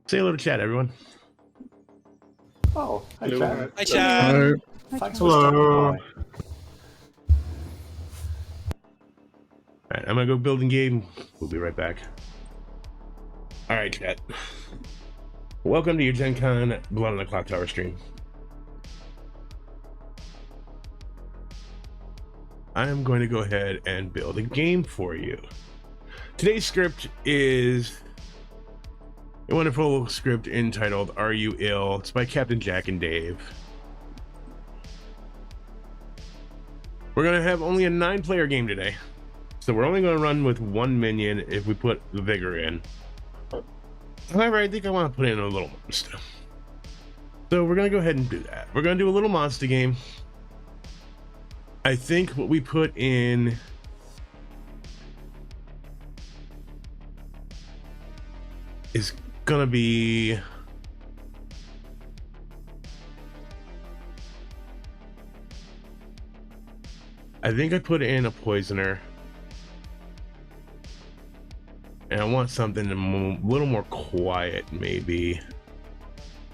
Say hello to chat, everyone. Oh, hi, Hello. Chad. Hi, Chad. Hello. Thanks for stopping by. All right, I'm gonna go building game. We'll be right back. All right, chat. Welcome to your Gen Con Blood on the Clocktower stream. I am going to go ahead and build a game for you. Today's script is a wonderful script entitled Are You Ill? It's by Captain Jack and Dave. We're going to have only a 9-player game today. So we're only going to run with 1 minion if we put the Vigor in. However, I think I want to put in a little monster. So we're going to go ahead and do that. We're going to do a little monster game. I think what we put in is going to be... I think I put in a poisoner. And I want something a little more quiet, maybe.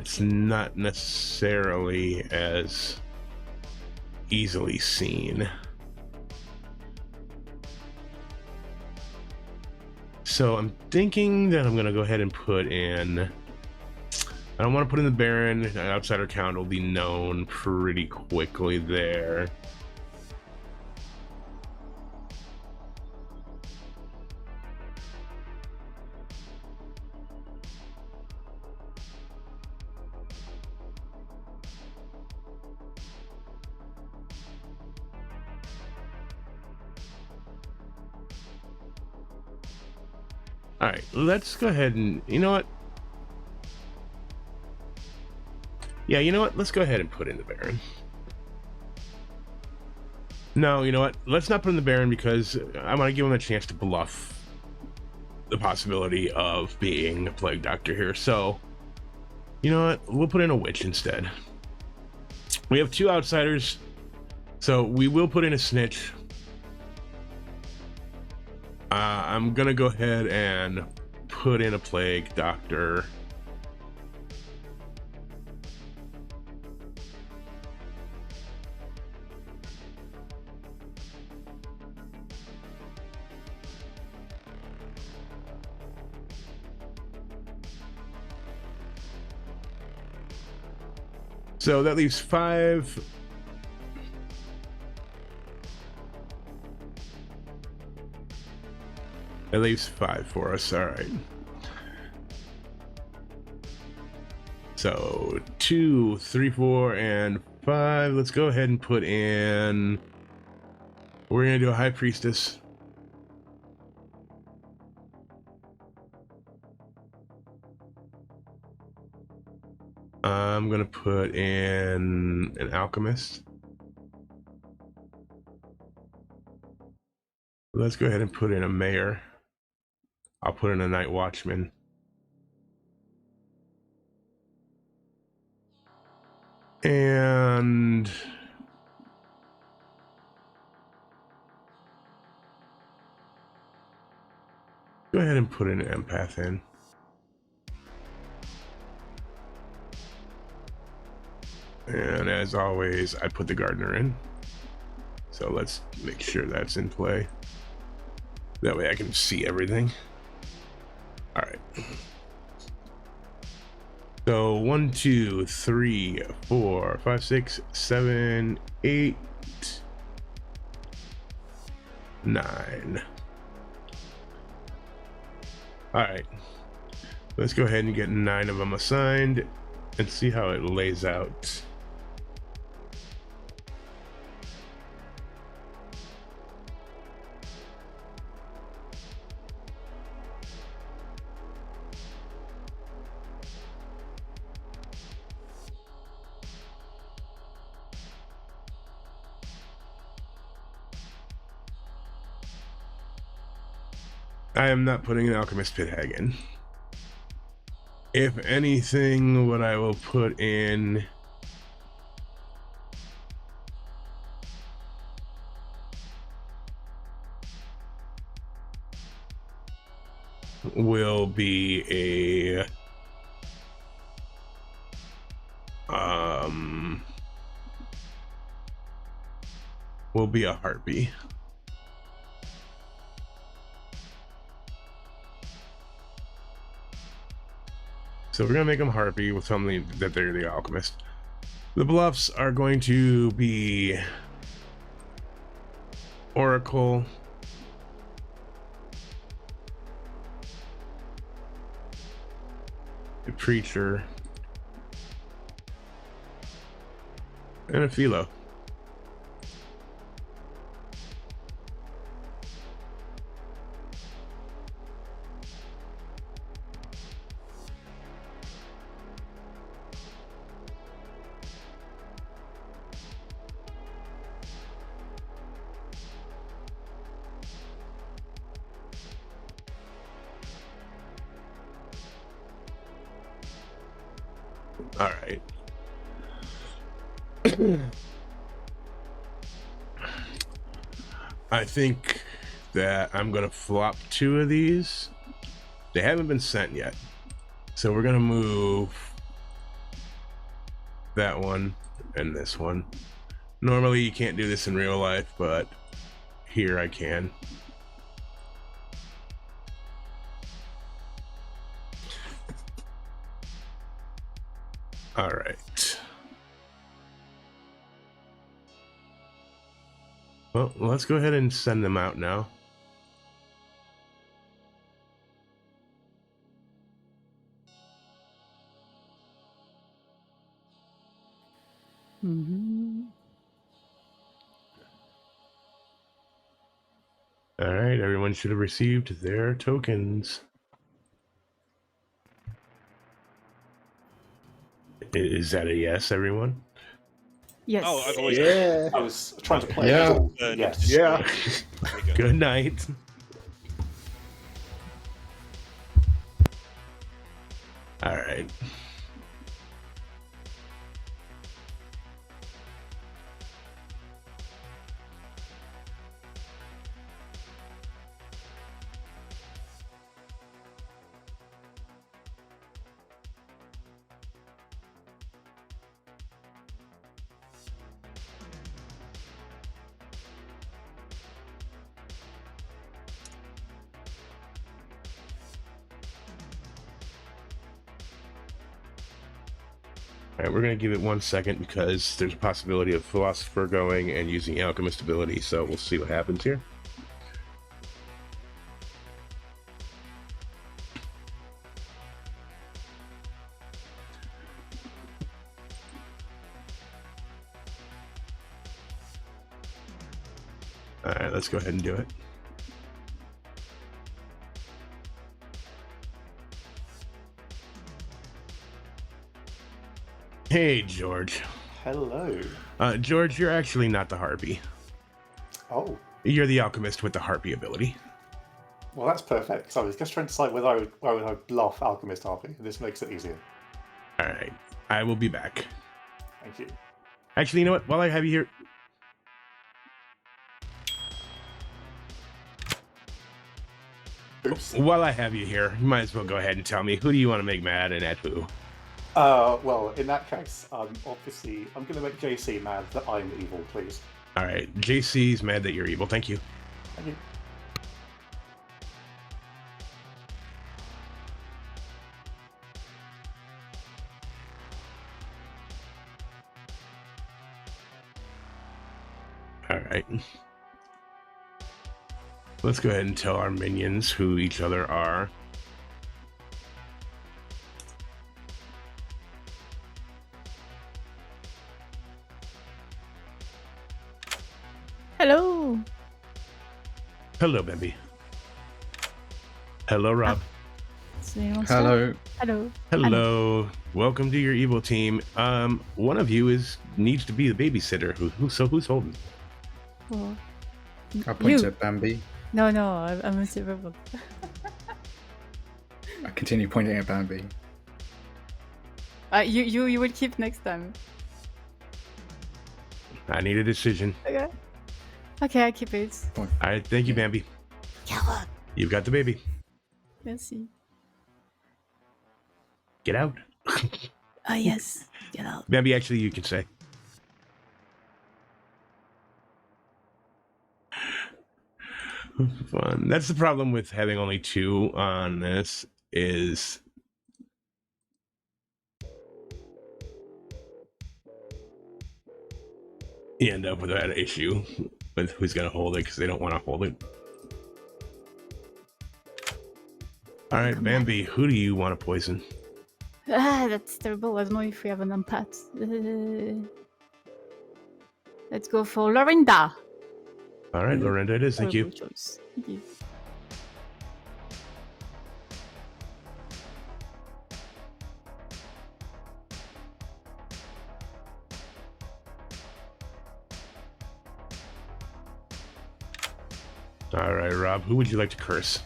It's not necessarily as easily seen. So I'm thinking that I'm gonna go ahead and put in... I don't want to put in the Baron. Outsider count will be known pretty quickly there. All right, let's go ahead and, you know what? Yeah, you know what? Let's go ahead and put in the Baron. No, you know what? Let's not put in the Baron because I want to give him a chance to bluff the possibility of being a Plague Doctor here. So, you know what? We'll put in a Witch instead. We have 2 outsiders, so we will put in a Snitch. I'm gonna go ahead and put in a Plague Doctor. So that leaves 5. That leaves 5 for us. All right. So 2, 3, 4, and 5. Let's go ahead and put in... We're going to do a High Priestess. I'm going to put in an Alchemist. Let's go ahead and put in a Mayor. I'll put in a Night Watchman. And go ahead and put an Empath in. And as always, I put the Gardener in. So let's make sure that's in play. That way I can see everything. All right. So 1, 2, 3, 4, 5, 6, 7, 8, 9. All right. Let's go ahead and get 9 of them assigned and see how it lays out. I am not putting an Alchemist Pit Hag in. If anything, what I will put in will be a will be a harpy. So we're gonna make them harpy with something that they're the alchemist. The bluffs are going to be oracle, a preacher, and a philo. All right. I think that I'm gonna flop 2 of these. They haven't been sent yet, so we're gonna move that one and this one. Normally you can't do this in real life, but here I can. All right. Well, let's go ahead and send them out now. All right, everyone should have received their tokens. Is that a yes, everyone? Yes. Oh, I've always I was trying to play. Yeah. Yes. Yeah. Good night. All right. All right, we're going to give it 1 second because there's a possibility of Philosopher going and using Alchemist ability, so we'll see what happens here. All right, let's go ahead and do it. Hey, George. Hello. George, you're actually not the Harpy. Oh, You're the Alchemist with the Harpy ability. well, that's perfect. So I was just trying to decide whether I would bluff Alchemist Harpy. This makes it easier. All right, I will be back. Thank you. Actually, you know what? While I have you here... Oops. While I have you here, you might as well go ahead and tell me, who do you want to make mad and at who? Well, in that case, obviously, I'm going to make JC mad that I'm evil, please. All right, JC's mad that you're evil. Thank you. Thank you. All right. Let's go ahead and tell our minions who each other are. Hello. Hello, Bambi. Hello, Rob. Hello. Hello. Hello. Welcome to your evil team. One of you needs to be the babysitter. Who's holding? Oh. I point You. at Bambi. No, I'm a silver book. I continue pointing at Bambi. You will keep next time. I need a decision. Okay. Okay, I keep it. All right, thank you, Bambi. You've got the baby. Merci. Get out. Ah yes. Get out. Bambi, actually, you can say. Fun. That's the problem with having only 2 on this is you end up with that issue with who's going to hold it because they don't want to hold it. All right, Bambi, who do you want to poison? That's terrible. I don't know if we have an impact. Let's go for Lorinda. All right, Lorinda it is. Thank you. Horrible choice. Thank you. All right, Rob, who would you like to curse?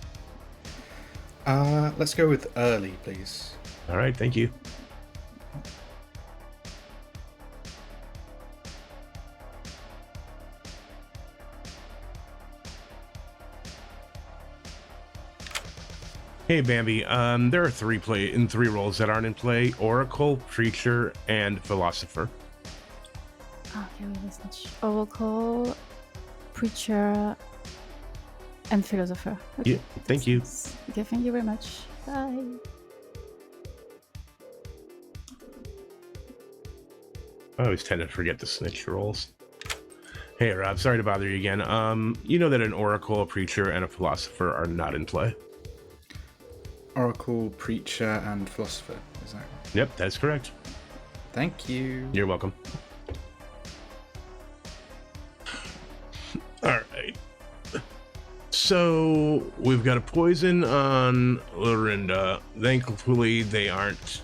Let's go with early, please. All right, thank you. Hey Bambi, there are 3 roles that aren't in play: Oracle, Preacher, and Philosopher. Okay, let's not. Oracle, Preacher, and Philosopher. Okay. Yeah, thank you. Okay, thank you very much. Bye. I always tend to forget the snitch rolls. Hey Rob, sorry to bother you again. You know that an Oracle, a Preacher, and a Philosopher are not in play. Oracle, Preacher, and Philosopher. Is that right? Yep, that's correct. Thank you. You're welcome. All right. So we've got a poison on Lorinda. Thankfully, they aren't,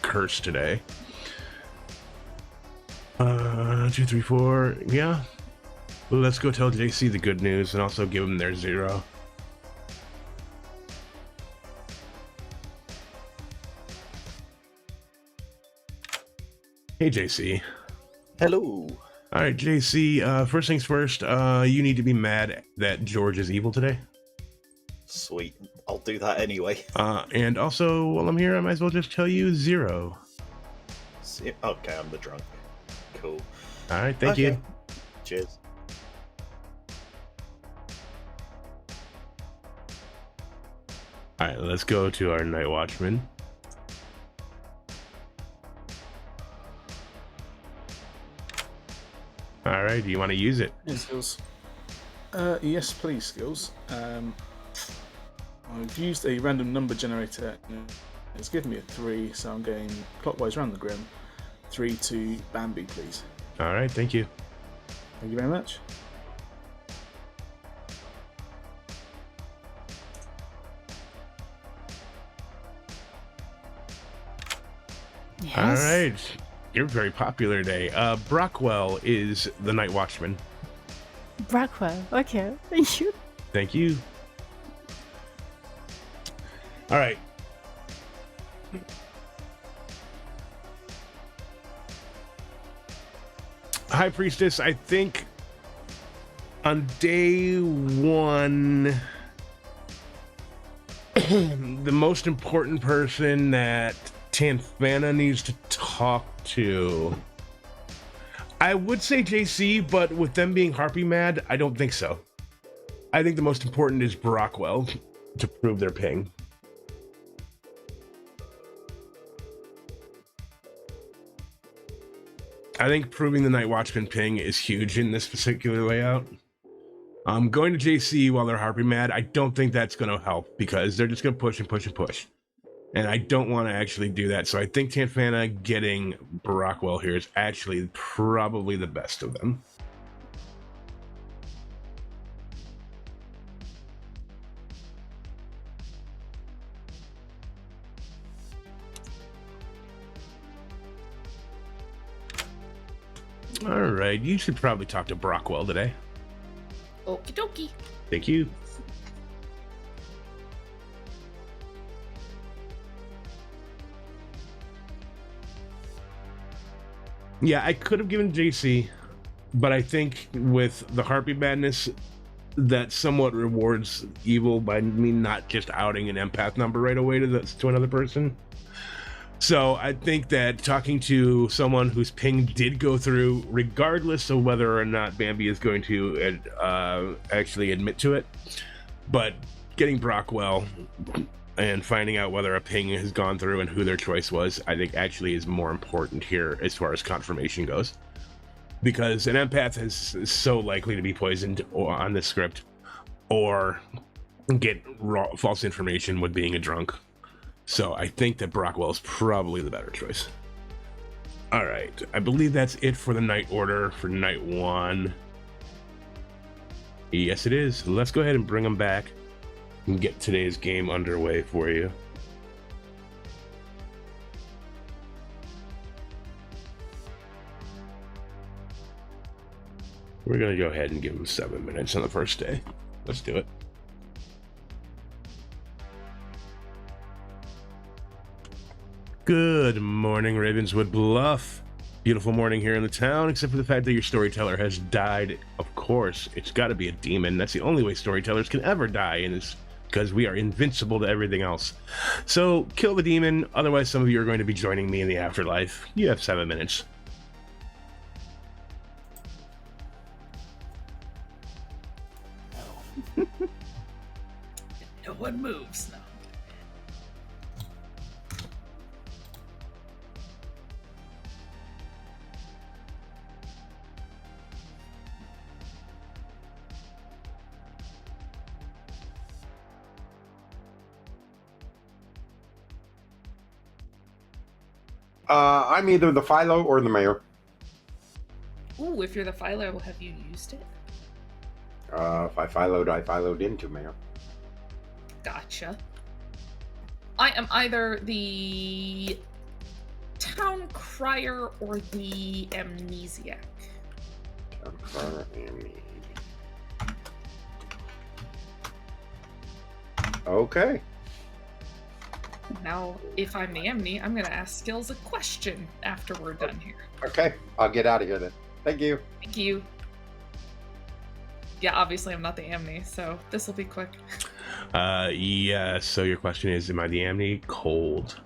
cursed today. 2, 3, 4. Yeah. Well, let's go tell JC the good news and also give them their 0. Hey, JC. Hello. All right, JC, first things first, you need to be mad that George is evil today. Sweet. I'll do that anyway. And also, while I'm here, I might as well just tell you 0. Okay, I'm the drunk. Cool. All right, thank you. Cheers. All right, let's go to our Night Watchman. All right, do you want to use it? Hey, Skills. Yes, please, Skills. I've used a random number generator. It's given me a 3, so I'm going clockwise around the grim. 3 to Bambi, please. All right, thank you. Thank you very much. Yes. All right, you're very popular today. Brockwell is the Night Watchman. Brackwell. Okay, thank you. Thank you. All right. High Priestess, I think on day 1, the most important person that Tanfana needs to talk to, I would say JC, but with them being Harpy mad, I don't think so. I think the most important is Brockwell to prove their ping. I think proving the Night Watchman ping is huge in this particular layout. Going to JC while they're Harpy mad, I don't think that's going to help because they're just going to push and push and push. And I don't want to actually do that. So I think Tanfana getting Brockwell here is actually probably the best of them. All right, you should probably talk to Brockwell today. Okie dokie. Thank you. Yeah, I could have given JC, but I think with the Harpy Madness, that somewhat rewards evil by me not just outing an empath number right away to another person. So I think that talking to someone whose ping did go through, regardless of whether or not Bambi is going to actually admit to it, but getting Brockwell and finding out whether a ping has gone through and who their choice was, I think actually is more important here as far as confirmation goes. Because an empath is so likely to be poisoned on this script or get false information with being a drunk. So I think that Brockwell is probably the better choice. All right, I believe that's it for the night order for night 1. Yes, it is. Let's go ahead and bring them back and get today's game underway for you. We're gonna go ahead and give them 7 minutes on the first day. Let's do it. Good morning, Ravenswood Bluff. Beautiful morning here in the town, except for the fact that your storyteller has died. Of course, it's got to be a demon. That's the only way storytellers can ever die, and it's because we are invincible to everything else. So kill the demon, otherwise some of you are going to be joining me in the afterlife. You have 7 minutes. No one moves now. I'm either the Philo or the mayor. Ooh, if you're the Philo, have you used it? If I Philo'd into mayor. Gotcha. I am either the town crier or the amnesiac. Okay. Now, if I'm the Amni, I'm gonna ask Skills a question after we're done here. Okay, I'll get out of here then. Thank you. Thank you. Yeah, obviously I'm not the Amni, so this will be quick. Yeah, so your question is, am I the Amni? Cold.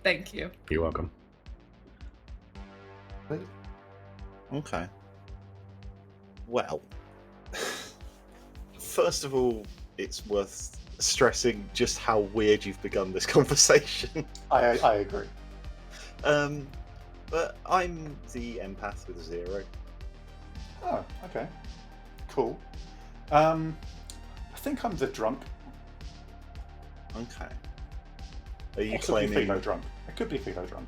Thank you. You're welcome. Okay. Well, first of all, it's worth stressing just how weird you've begun this conversation. I agree. But I'm the empath with 0. Oh, okay. Cool. I think I'm the drunk. Okay. Are you Possibly claiming? Philo drunk. It could be Philo drunk.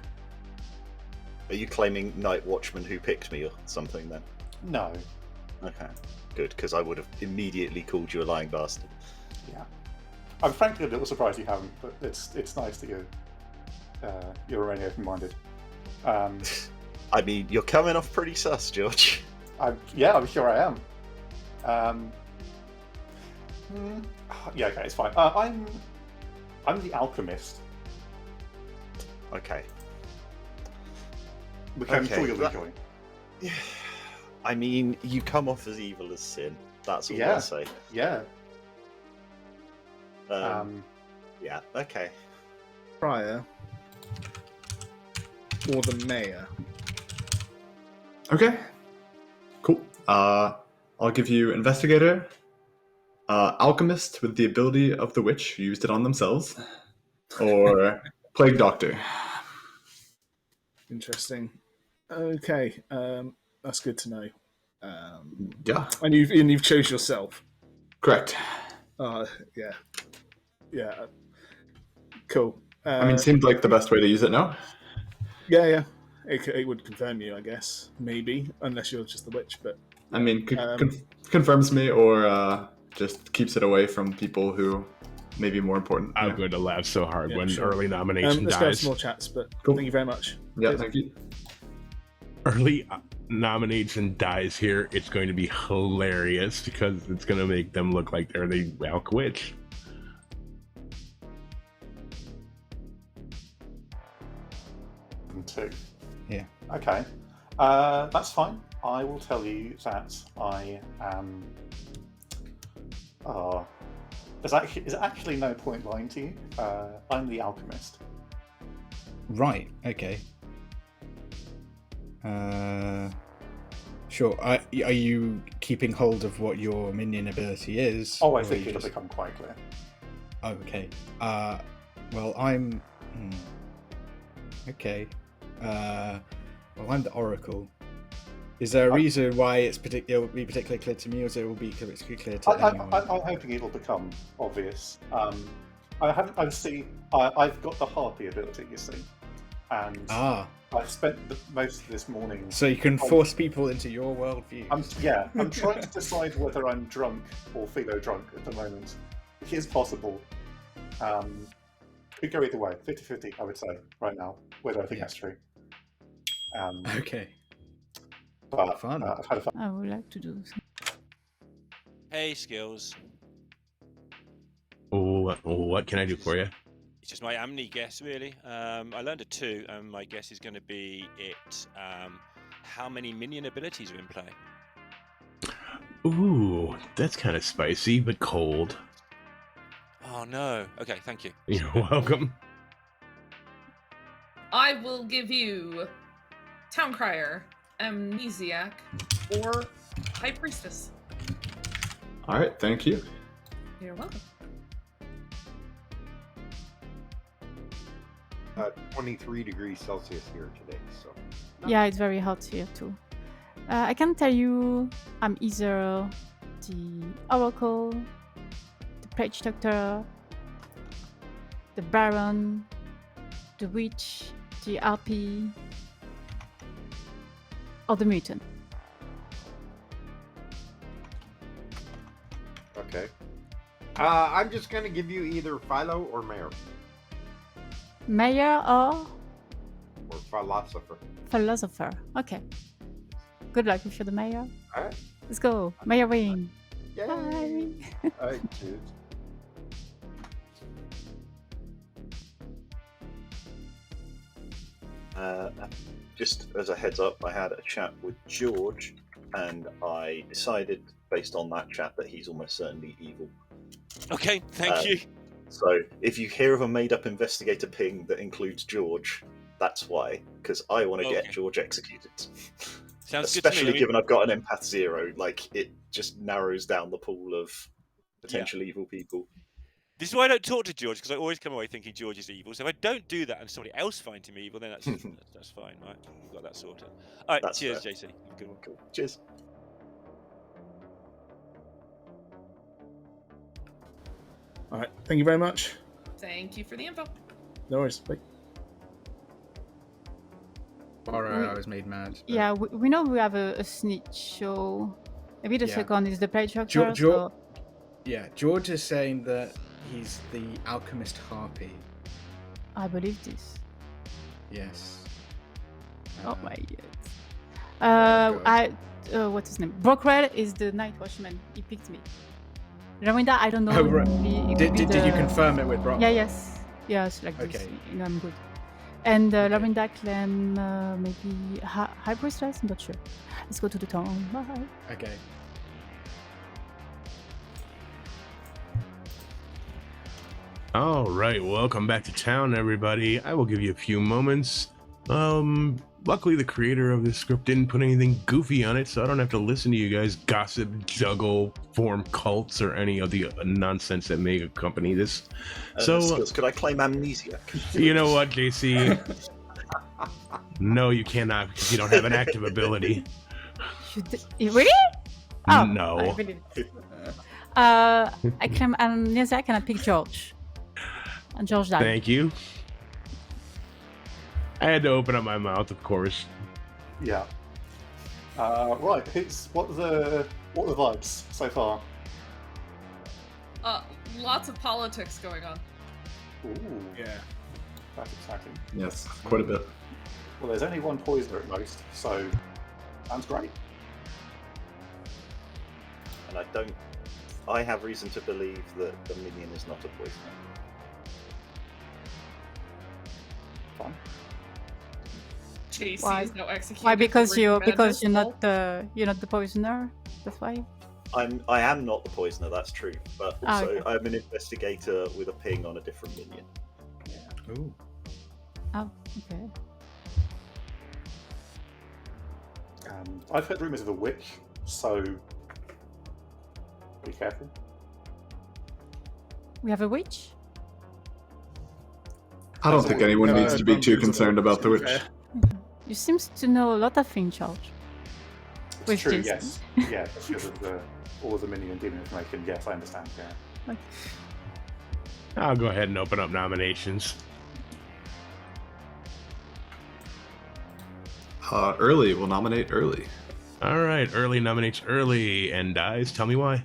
Are you claiming Night Watchman who picked me or something then? No. Okay. Good, because I would have immediately called you a lying bastard. Yeah. I'm frankly a little surprised you haven't, but it's nice that you're already open-minded. I mean, you're coming off pretty sus, George. I'm sure I am. Yeah, okay, it's fine. I'm the alchemist, Okay. which I'm sure you'll that- enjoy. Yeah. I mean, you come off as evil as sin. That's all Yeah. I'll say. Yeah. Yeah. Okay. Prior or the mayor? Okay. Cool. I'll give you investigator, alchemist with the ability of the witch who used it on themselves, or plague doctor. Interesting. Okay, that's good to know. Yeah, And you've chose yourself. correct. Yeah. Cool. I mean, seemed like the best way to use it now. Yeah. It would confirm you, I guess. Maybe, unless you're just the witch. But I mean, confirms me or just keeps it away from people who may be more important. I'm going to laugh so hard when sure. early nomination let's go have dies. some more chats. But Cool. thank you very much. Yeah, Cheers. thank you. Early nomination dies here. It's going to be hilarious because it's going to make them look like they're the Alk Witch. Two. Yeah. Okay. That's fine. I will tell you that I am. There's actually no point lying to you. I'm the alchemist. Right. Okay. Sure. Are you keeping hold of what your minion ability is? Oh, or I are think you it'll just- become quite clear. Oh, okay. Well, I'm. Okay. Well, I'm the Oracle. Is there a reason why it will be particularly clear to me, or it will be clear to anyone? I'm hoping it'll become obvious. I've got the Harpy ability, you see, and I've spent most of this morning. So you can force people into your worldview. I'm trying to decide whether I'm drunk or philo drunk at the moment. It is possible. Could go either way. 50-50, I would say, right now, whether I think that's true. Okay. But Fun. I've had a fun. I would like to do this. Hey, Skills. What can I do for you? It's just my Amni guess, really. I learned a 2, and my guess is going to be how many minion abilities are in play. Ooh, that's kind of spicy, but cold. Oh, no. Okay, thank you. You're welcome. I will give you Town Crier, Amnesiac, or High Priestess. All right, thank you. You're welcome. 23 degrees Celsius here today, so. Yeah, it's very hot here too. I can tell you I'm either the Oracle, the Page Doctor, the Baron, the Witch, the RP, or the Mutant. Okay. I'm just gonna give you either Philo or Mayor. Mayor or Philosopher. Philosopher. Okay. Good luck if you're the Mayor. Alright. Let's go. Mayor win. Yay! Bye. Alright, cheers. Just as a heads up, I had a chat with George, and I decided, based on that chat, that he's almost certainly evil. Okay, thank you. So, if you hear of a made-up investigator ping that includes George, that's why, because I want to get George executed. Sounds Especially good to me. given I've got an empath 0, like, it just narrows down the pool of potential evil people. This is why I don't talk to George, because I always come away thinking George is evil. So if I don't do that and somebody else finds him evil, then that's fine, right? We've got that sorted. All right, That's cheers, fair. JC. Have a good one. Cool. Cheers. All right, thank you very much. Thank you for the info. No worries. Bye. Borrow, I was made mad. but- Yeah, we know we have a snitch, so maybe the Yeah. second is the Page Doctor. Yeah, George is saying that he's the alchemist harpy. I believe this. Yes. Oh my God. god. What's his name? Brockwell is the night watchman. He picked me. Raminda, I don't know. Oh, right. It could be Did you confirm it with Brock? Yeah, yes, like this. Okay. You know, I'm good. And Raminda claim maybe High Priestess. I'm not sure. Let's go to the town. Bye. Okay. All right, welcome back to town, everybody. I will give you a few moments. Luckily, the creator of this script didn't put anything goofy on it, so I don't have to listen to you guys gossip, juggle, form cults, or any of the nonsense that may accompany this. Skills, could I claim amnesia? You know what, JC? No, you cannot, because you don't have an active ability. Really? Oh, No. I believe it. I claim amnesia. Can I pick George? And George died. Thank you. I had to open up my mouth, of course. Yeah. Right. What are the vibes so far? Lots of politics going on. Ooh. Yeah. That's exciting. Yes, quite a bit. Well, there's only one poisoner at most, so sounds great. And I have reason to believe that the minion is not a poisoner. Fine. JC Why? is now executed. Why? Because for you're madness. not the poisoner. That's why. I am not the poisoner, that's true, but also okay. I'm an investigator with a ping on a different minion. Ooh. Oh, okay. I've heard rumours of a witch, so be careful. We have a witch? I don't That's think all- anyone No, needs to be rumors too of it, concerned about to the be witch. fair. You seem to know a lot of things, George. It's With true, Jason. yes. Yeah, because of all the minion and demon information. Yes, I understand. Yeah. I'll go ahead and open up nominations. Early will nominate Early. All right, Early nominates Early and dies. Tell me why.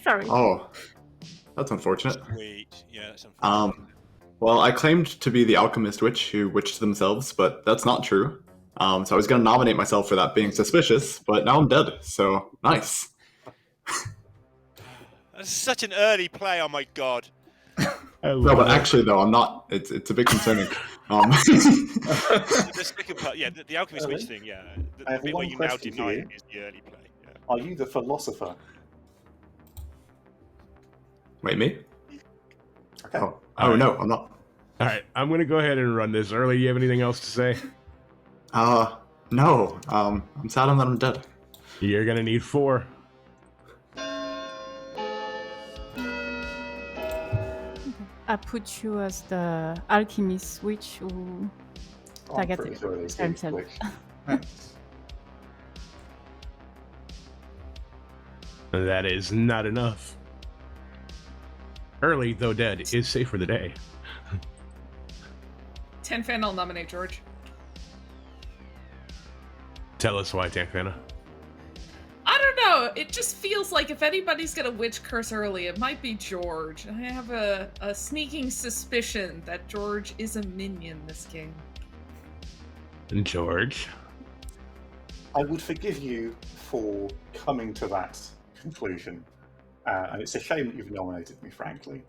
Sorry. Oh, that's unfortunate. Sweet. Yeah, that's unfortunate. Well, I claimed to be the alchemist witch who witched themselves, but that's not true. So I was going to nominate myself for that being suspicious, but now I'm dead. So nice. That's such an early play. Oh my god. No, but actually though, I'm not. It's a bit concerning. The second part, yeah, the alchemist witch thing, yeah. The I have bit where one you now question for deny you. it is the early play. Yeah. Are you the philosopher? Wait, me? Okay. Oh, Alright. No, I'm not. All right, I'm gonna go ahead and run this. Early, you have anything else to say? No. I'm sad that I'm dead. You're gonna need 4. I put you as the alchemist witch who I'm targeted pretty sure it is the himself. witch. That is not enough. Early, though dead, is safe for the day. Tenfan, I'll nominate George. Tell us why, Tankfana. I don't know. It just feels like if anybody's gonna witch curse early, it might be George. I have a sneaking suspicion that George is a minion this game. George. I would forgive you for coming to that conclusion, and it's a shame that you've nominated me, frankly.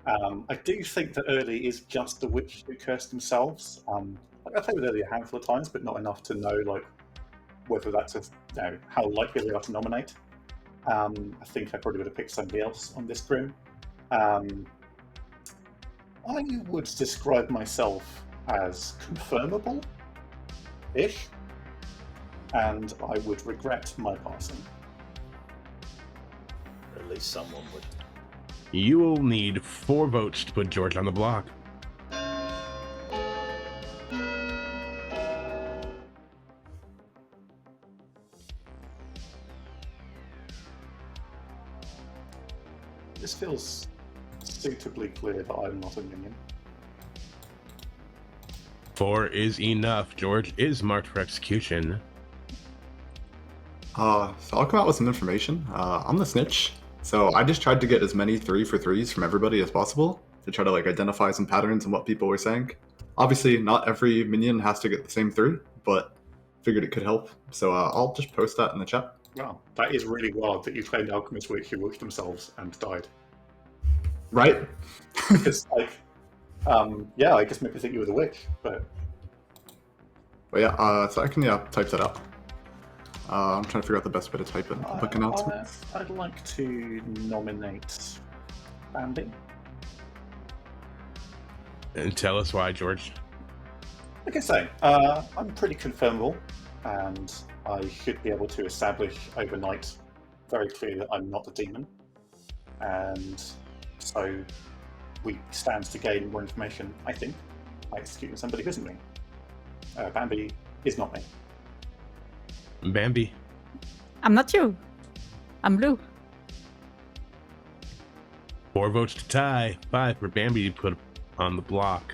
I do think that Early is just the witch who cursed themselves. I played with Early a handful of times, but not enough to know whether that's how likely they are to nominate. I think I probably would have picked somebody else on this grim. I would describe myself as confirmable-ish, and I would regret my passing. At least someone would. You will need 4 votes to put George on the block. This feels suitably clear that I'm not a minion. 4 is enough. George is marked for execution. So I'll come out with some information. I'm the snitch, so I just tried to get as many 3 for 3s from everybody as possible to try to identify some patterns in what people were saying. Obviously, not every minion has to get the same 3, but figured it could help. So I'll just post that in the chat. Wow, that is really wild that you claimed Alchemist Witch who worked themselves and died. Right? Because, yeah, I guess maybe think you were the witch, but... But yeah, so I can type that out. I'm trying to figure out the best way to type it. Public announcement. I'd like to nominate Bambi. And tell us why, George. Like I say, I'm pretty confirmable, and I should be able to establish overnight very clearly that I'm not the demon. And so we stand to gain more information, I think, by executing somebody who isn't me. Bambi is not me. Bambi. I'm not you. I'm blue. 4 votes to tie. 5 for Bambi to put on the block.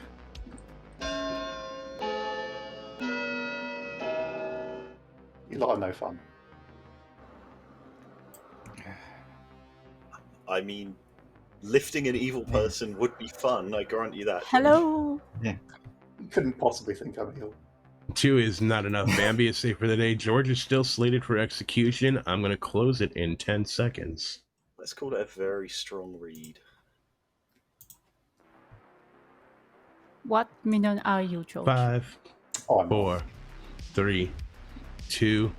You lot are no fun. I mean, lifting an evil person would be fun, I grant you that. Hello. You couldn't possibly think I'm evil. 2 is not enough. Bambi is safe for the day. George is still slated for execution. I'm going to close it in 10 seconds. Let's call it a very strong read. What minion are you, George? 5, Oh, I'm 4, 3, 2,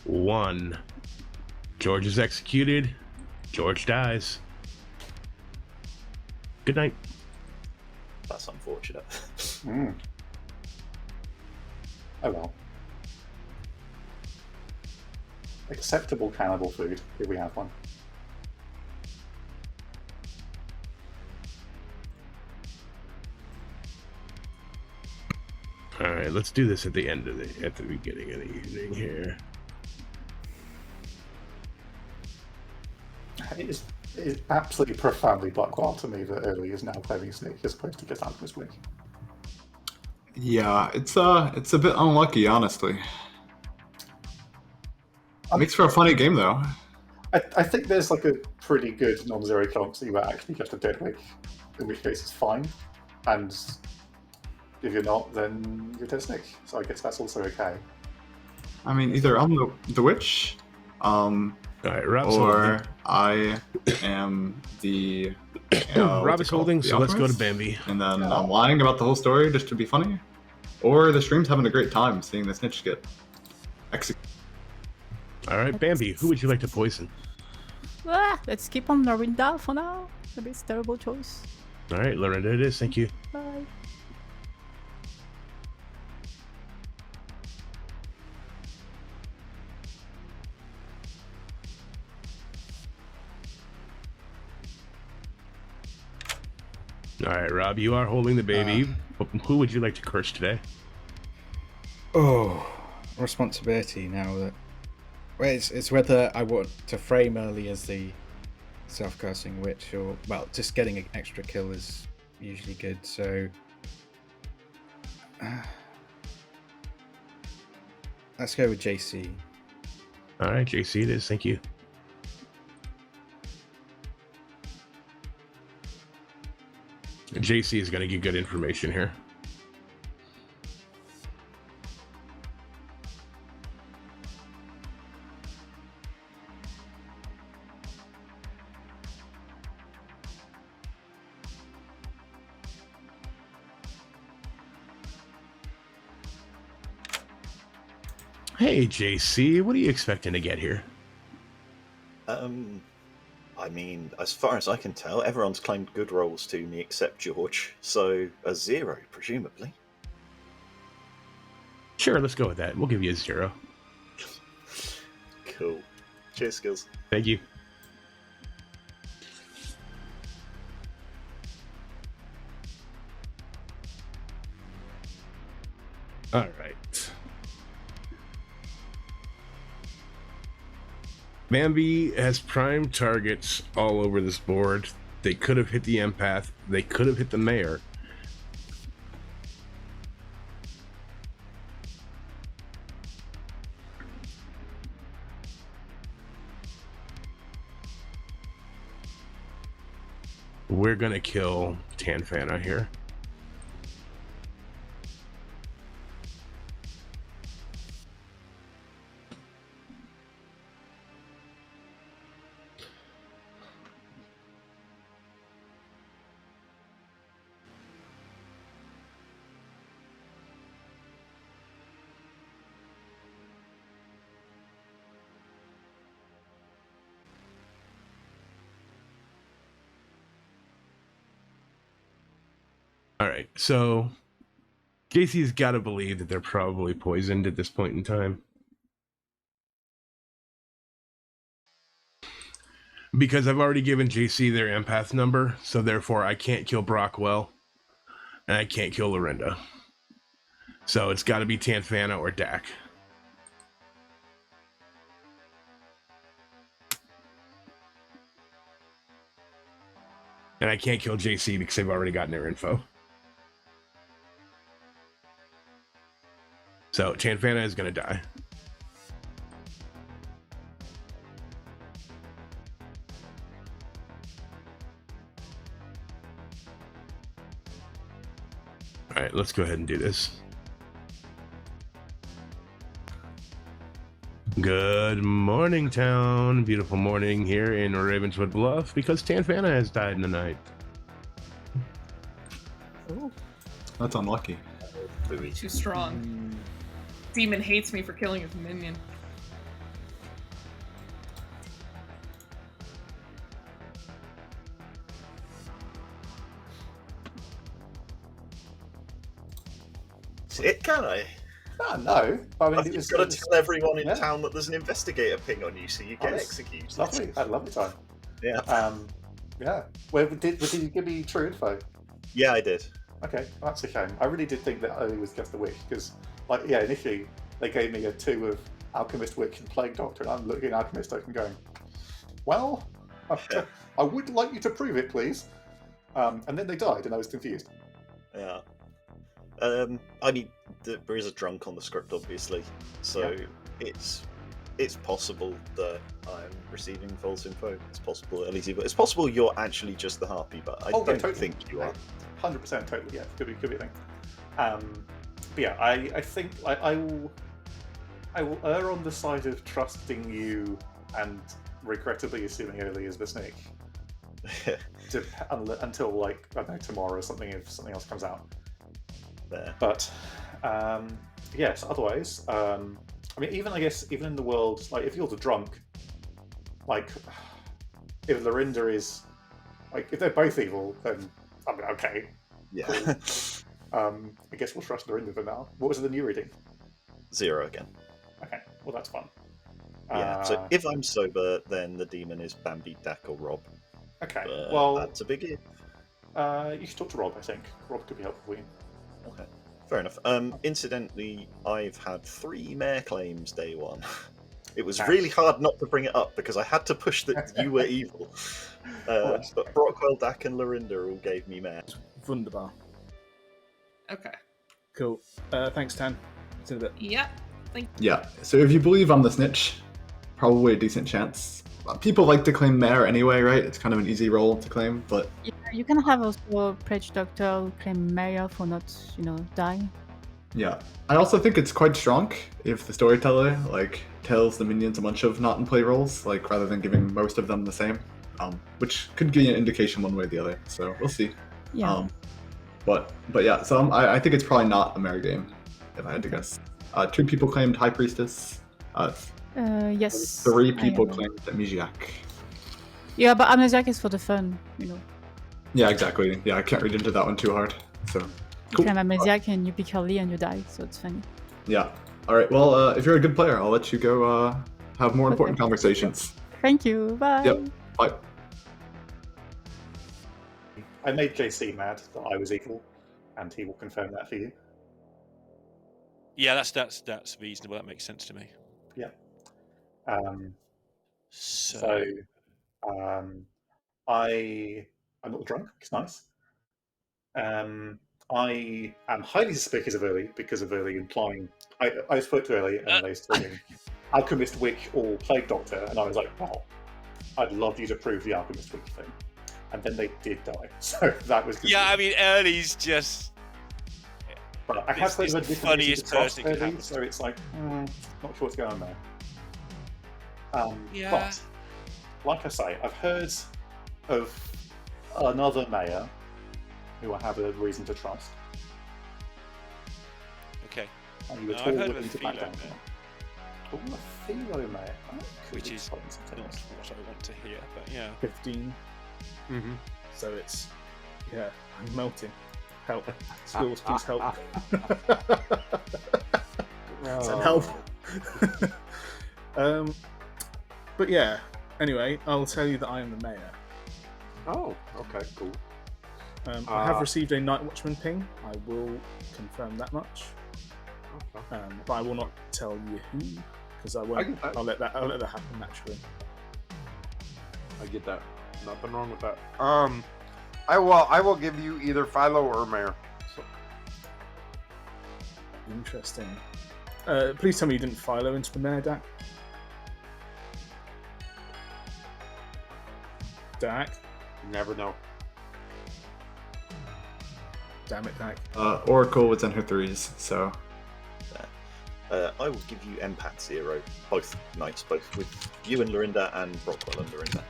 1. George is executed. George dies. Good night. That's unfortunate. Mm. Oh well. Acceptable cannibal food, if we have one. All right, let's do this at the beginning of the evening here. It is absolutely profoundly buckwild to me that Early is now playing Sneak as opposed to just Alchemist Blink. Yeah, it's a bit unlucky, honestly. Makes for a funny game though. I think there's like a pretty good non-zero chance that you are actually just a dead witch, in which case it's fine. And if you're not, then you're dead Sneak. So I guess that's also okay. I mean, either I'm the witch, All right, Rob's or I am the. Rob is holding, so let's go to Alchemist, Bambi. and then I'm lying about the whole story just to be funny, or the stream's having a great time seeing the snitch get executed. All right, Bambi, who would you like to poison? Let's keep on Lorinda for now. Maybe it's a terrible choice. All right, Lorinda it is. Thank you. Bye. All right, Rob, you are holding the baby. Who would you like to curse today? Oh, responsibility now that. Well, it's whether I want to frame Early as the self-cursing witch or, well, just getting an extra kill is usually good, so. Let's go with JC. All right, JC it is. Thank you. JC is going to get good information here. Hey, JC, what are you expecting to get here? I mean, as far as I can tell, everyone's claimed good rolls to me except George, so a 0, presumably. Sure, let's go with that. We'll give you a 0. Cool. Cheers, skills. Thank you. All right. Bambi has prime targets all over this board. They could have hit the empath. They could have hit the mayor. We're gonna kill Tanfana here. All right, so JC's got to believe that they're probably poisoned at this point in time. Because I've already given JC their empath number, so therefore I can't kill Brockwell, and I can't kill Lorinda. So it's got to be Tanfana or Dak. And I can't kill JC because they've already gotten their info. So Tanfana is going to die. All right, let's go ahead and do this. Good morning, town. Beautiful morning here in Ravenswood Bluff because Tanfana has died in the night. Oh. That's unlucky. Too strong. Demon hates me for killing his minion. it, can I? Ah, no. I mean, You've got to tell everyone in yeah. town that there's an investigator ping on you, so you get executed. It's lovely. I had a lovely time. Yeah. Yeah. Well, did you give me true info? Yeah, I did. Okay, well, that's a shame. I really did think that Early was just a witch because, like, yeah, initially they gave me a 2 of Alchemist, Witch, and Plague Doctor, and I'm looking at Alchemist Oak and going, well, I would like you to prove it, please. And then they died, and I was confused. Yeah. I mean, there is a drunk on the script, obviously, so it's possible that I'm receiving false info. It's possible Early's evil. It's possible you're actually just the Harpy, but I don't think you are. 100% totally, yeah. Could be a thing. But yeah, I think I will err on the side of trusting you and regrettably assuming Early is the snake. Until, like, I don't know, tomorrow or something, if something else comes out. There. But yes, otherwise, I mean, even in the world, like, if you're the drunk, like, if Lorinda is, like, if they're both evil, then I mean, okay. Yeah. Cool. I guess we'll trust Lorinda for now. What was the new reading? 0 again. Okay, well, that's fun. Yeah, so if I'm sober, then the demon is Bambi, Dak, or Rob. Okay, but well, that's a big if. You should talk to Rob, I think. Rob could be helpful for you. Okay, fair enough. Incidentally, I've had 3 mayor claims day 1. It was really hard not to bring it up because I had to push that you were evil. But Brockwell, Dak, and Lorinda all gave me mayor. Wunderbar. Okay. Cool. Thanks, Tan. See you in a bit. Yep. Thank Yeah, so if you believe I'm the snitch, probably a decent chance. People like to claim mayor anyway, right? It's kind of an easy role to claim, but... Yeah, you can have also a Pledge Doctor who claim mayor for not, dying. Yeah. I also think it's quite strong if the storyteller, like, tells the minions a bunch of not-in-play roles, like, rather than giving most of them the same, which could give you an indication one way or the other, so we'll see. Yeah. But yeah, so I think it's probably not a mayor game, if I had to guess. 2 people claimed High Priestess. Yes. 3 people claimed Amnesiac. Yeah, but Amnesiac is for the fun, Yeah, exactly. Yeah, I can't read into that one too hard. So, You claim Amnesiac and you pick Hurley and you die, so it's funny. Yeah. All right. Well, if you're a good player, I'll let you go have more important conversations. Thank you. Bye. Yep. Bye. I made JC mad that I was evil, and he will confirm that for you. Yeah, that's reasonable. That makes sense to me. Yeah. I'm not drunk. It's nice. I am highly suspicious of Early because of Early implying. I spoke to Early and they told me Alchemist, Witch, or Plague Doctor, and I was like, "Wow, I'd love you to prove the Alchemist Witch thing." And then they did die, so that was. Yeah, I mean, Early's just. But I have heard of a different funniest person could Early, happen. so it's like, not sure what's going on there. Yeah. But, like I say, I've heard of another mayor who I have a reason to trust. Okay. And you were No, all I've heard of looking a to back Philo down. mayor. Oh, a Philo mayor. Oh, Which is not sometimes. what I want to hear, but yeah. 15. Mm-hmm. So it's, yeah, I'm melting. Help. Schools, please help. Send help. But yeah, anyway, I'll tell you that I am the mayor. Oh, okay, cool. I have received a Night Watchman ping. I will confirm that much. Okay. But I will not tell you who, because I won't. I'll let that happen naturally. I get that. Nothing wrong with that. I will give you either Philo or Mayor. So. Interesting. Please tell me you didn't Philo into the mayor, Dak. Dak? You never know. Damn it, Dak. Oracle was in her 3s, so. I will give you Empath 0, both nights, both with you and Lorinda and Brockwell and Lorinda.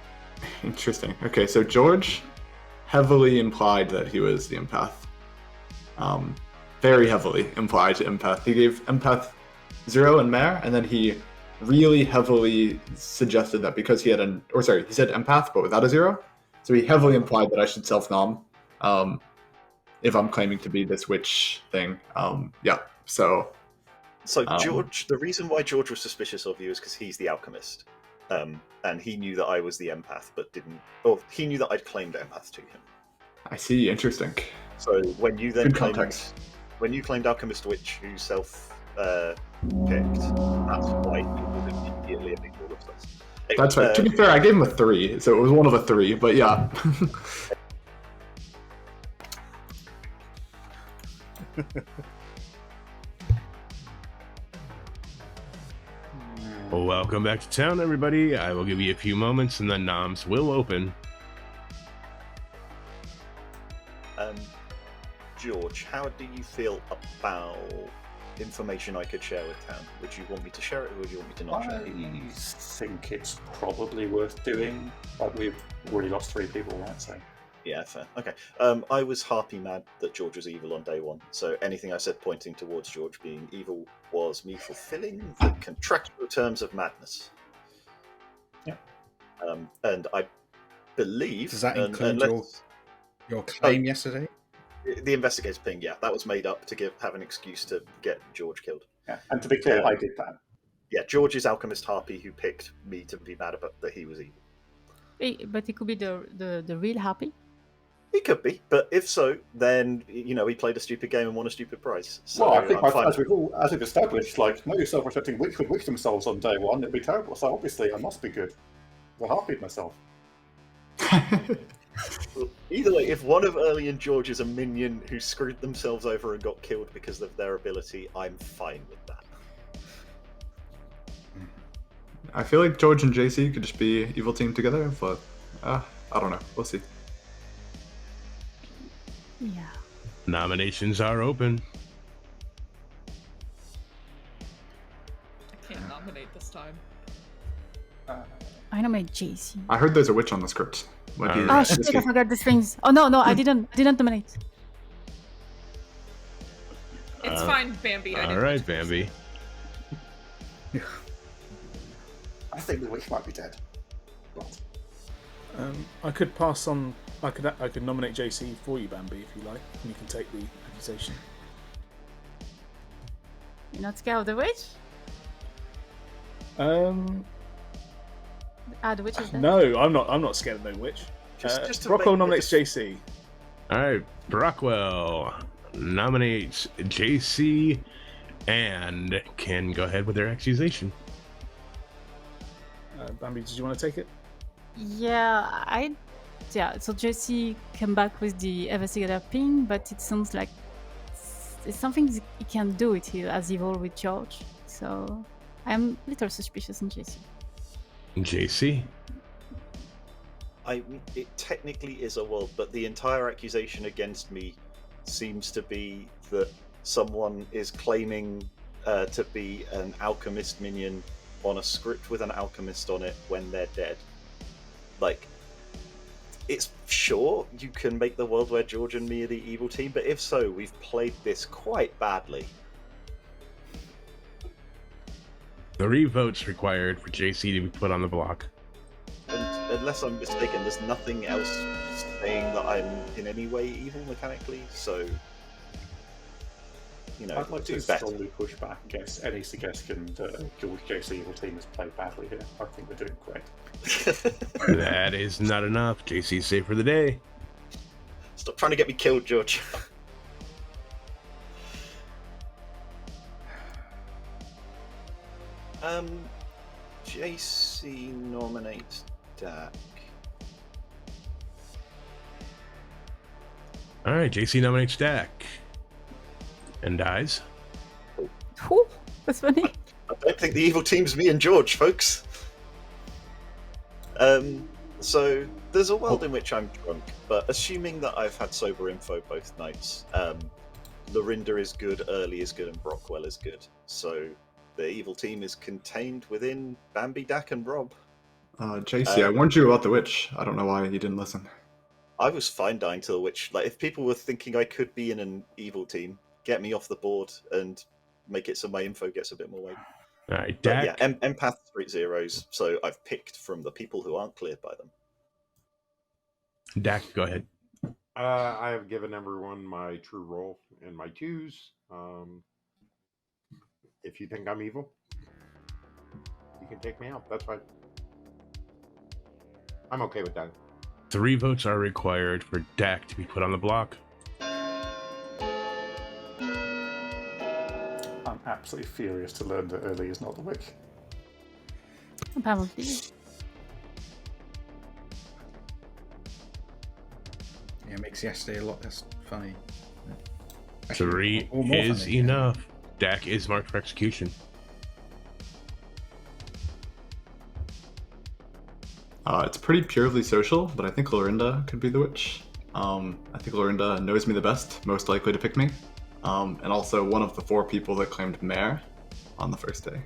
Interesting. Okay, so George heavily implied that he was the empath. Very heavily implied empath. He gave empath 0 and Mare, and then he really heavily suggested that because he had he said empath but without a 0. So he heavily implied that I should self-nom if I'm claiming to be this witch thing. Yeah. So So George, the reason why George was suspicious of you is because he's the alchemist, and he knew that I was the empath, but didn't. Or he knew that I'd claimed empath to him. I see. Interesting. So when you then Good claimed, context. when you claimed alchemist witch who picked, that's why he would immediately have ignored us. That's right. To be fair, I gave him a 3, so it was one of a 3. But yeah. Welcome back to town, everybody. I will give you a few moments, and then noms will open. George, how do you feel about information I could share with town? Would you want me to share it, or would you want me to not share it? I think it's probably worth doing. But we've already lost 3 people, right? So Yeah, fair. Okay. I was harpy mad that George was evil on day one, so anything I said pointing towards George being evil was me fulfilling the contractual terms of madness. Yeah. And I believe... Does that include your claim yesterday? The investigator's ping, yeah, that was made up to have an excuse to get George killed. yeah, and to be clear, I did that. Yeah, George is alchemist harpy who picked me to be mad about that he was evil. But it could be the real happy. He could be, but if so, then he played a stupid game and won a stupid prize. So Well, I think I'm fine. as we've established, like no self-respecting witch would witch themselves on day one. It'd be terrible. So obviously, I must be good. I harpied myself. Either way, if one of Early and George is a minion who screwed themselves over and got killed because of their ability, I'm fine with that. I feel like George and JC could just be evil team together, but I don't know. We'll see. Yeah. Nominations are open. I can't nominate this time. I nominate JC. I heard there's a witch on the script. Might be Oh shit! I forgot the strings. Oh no, I didn't nominate. It's fine, Bambi. All right, Bambi. I think the witch might be dead. But I could pass on. I could nominate JC for you, Bambi, if you like, and you can take the accusation. You're not scared of the witch? The witch is dead. No, I'm not. I'm not scared of no witch. Just to Rockwell make- nominates JC. All right, Brockwell nominates JC and can go ahead with their accusation. Bambi, did you want to take it? Yeah, so JC came back with the investigator ping, but it sounds like it's something he can do it here as evil with George. So I'm a little suspicious in JC. JC. It technically is a world, but the entire accusation against me seems to be that someone is claiming to be an alchemist minion on a script with an alchemist on it when they're dead. Like, it's sure you can make the world where George and me are the evil team, but if so, we've played this quite badly. 3 votes required for JC to be put on the block. And unless I'm mistaken, there's nothing else saying that I'm in any way evil mechanically, so I'd like do to better. strongly push back against any suggestion that George JC evil team has played badly here. I think we're doing great. That is not enough. JC's safe for the day. Stop trying to get me killed, George. JC nominates Dak. All right, JC nominates Dak and dies. Whew, that's funny. I don't think the evil team's me and George, folks. So there's a world in which I'm drunk, but assuming that I've had sober info both nights, Lorinda is good, Early is good, and Brockwell is good. So the evil team is contained within Bambi, Dak, and Rob. JC, I warned you about the witch. I don't know why you didn't listen. I was fine dying to the witch. Like, if people were thinking I could be in an evil team, get me off the board and make it so my info gets a bit more weight. All right, But Dak. yeah, empath straight zeros, so I've picked from the people who aren't cleared by them. Dak, go ahead. I have given everyone my true role and my twos. If you think I'm evil, you can take me out. That's fine. I'm okay with that. 3 votes are required for Dak to be put on the block. I'm absolutely furious to learn that Early is not the witch. Apparently. Yeah, it makes yesterday a lot less funny. 3 or more is funny, yeah. enough. Dak is marked for execution. It's pretty purely social, but I think Lorinda could be the witch. I think Lorinda knows me the best, most likely to pick me. And also one of the 4 people that claimed mayor on the first day.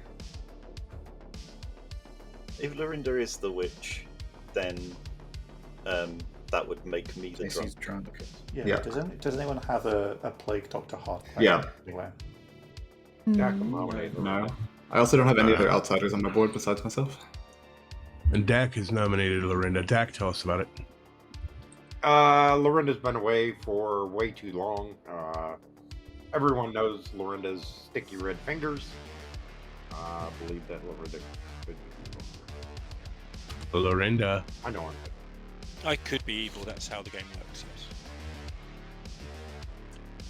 If Lorinda is the witch, then that would make me the This is drunk. drunk. Yeah. Does anyone have a plague doctor heart? Yeah. Anywhere? Dak can nominate No. Lorinda. I also don't have any other outsiders on my board besides myself. And Dak has nominated Lorinda. Dak, tell us about it. Lorinda's been away for way too long. Everyone knows Lorinda's sticky red fingers. I believe that Lorinda could be evil. Lorinda. I know I'm I could be evil. That's how the game works. Yes.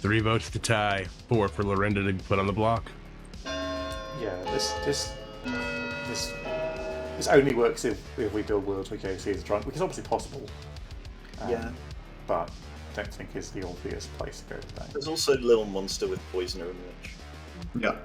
3 votes to tie. 4 for Lorinda to be put on the block. Yeah, this only works if we build worlds where KC is drunk, which is obviously possible. Yeah. But I don't think is the obvious place to go today. There's also Little Monster with Poisoner and Witch. Yeah.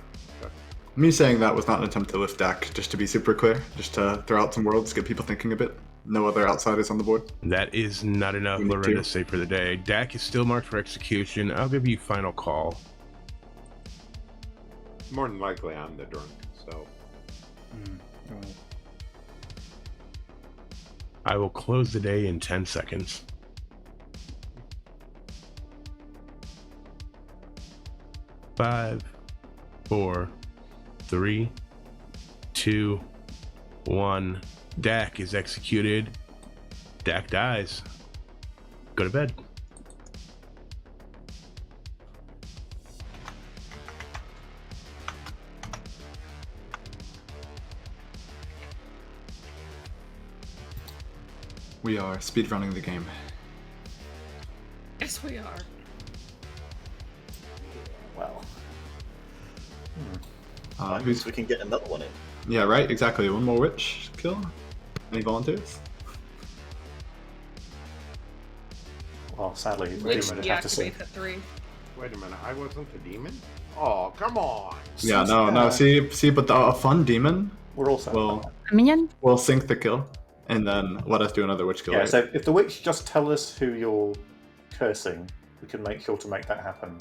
Me saying that was not an attempt to lift Dak, just to be super clear, just to throw out some worlds, get people thinking a bit. No other outsiders on the board. That is not enough. Me Lorinda too. saved for the day. Dak is still marked for execution. I'll give you final call. more than likely I'm the drunk. So Well, I will close the day in 10 seconds. Five, 4, 3, 2, 1. Dak is executed. Dak dies. Go to bed. We are speedrunning the game. Yes, we are. Well, So we can get another one in. Yeah, right, exactly. One more witch kill. Any volunteers? well, sadly, the Which demon would have to deactivate sink. the 3. wait a minute, I wasn't the demon? Oh, come on! Yeah, no. See, but a fun demon We're also will A minion? will sink the kill, and then let us do another witch kill. yeah. Right? So if the witch just tell us who you're cursing, we can make sure to make that happen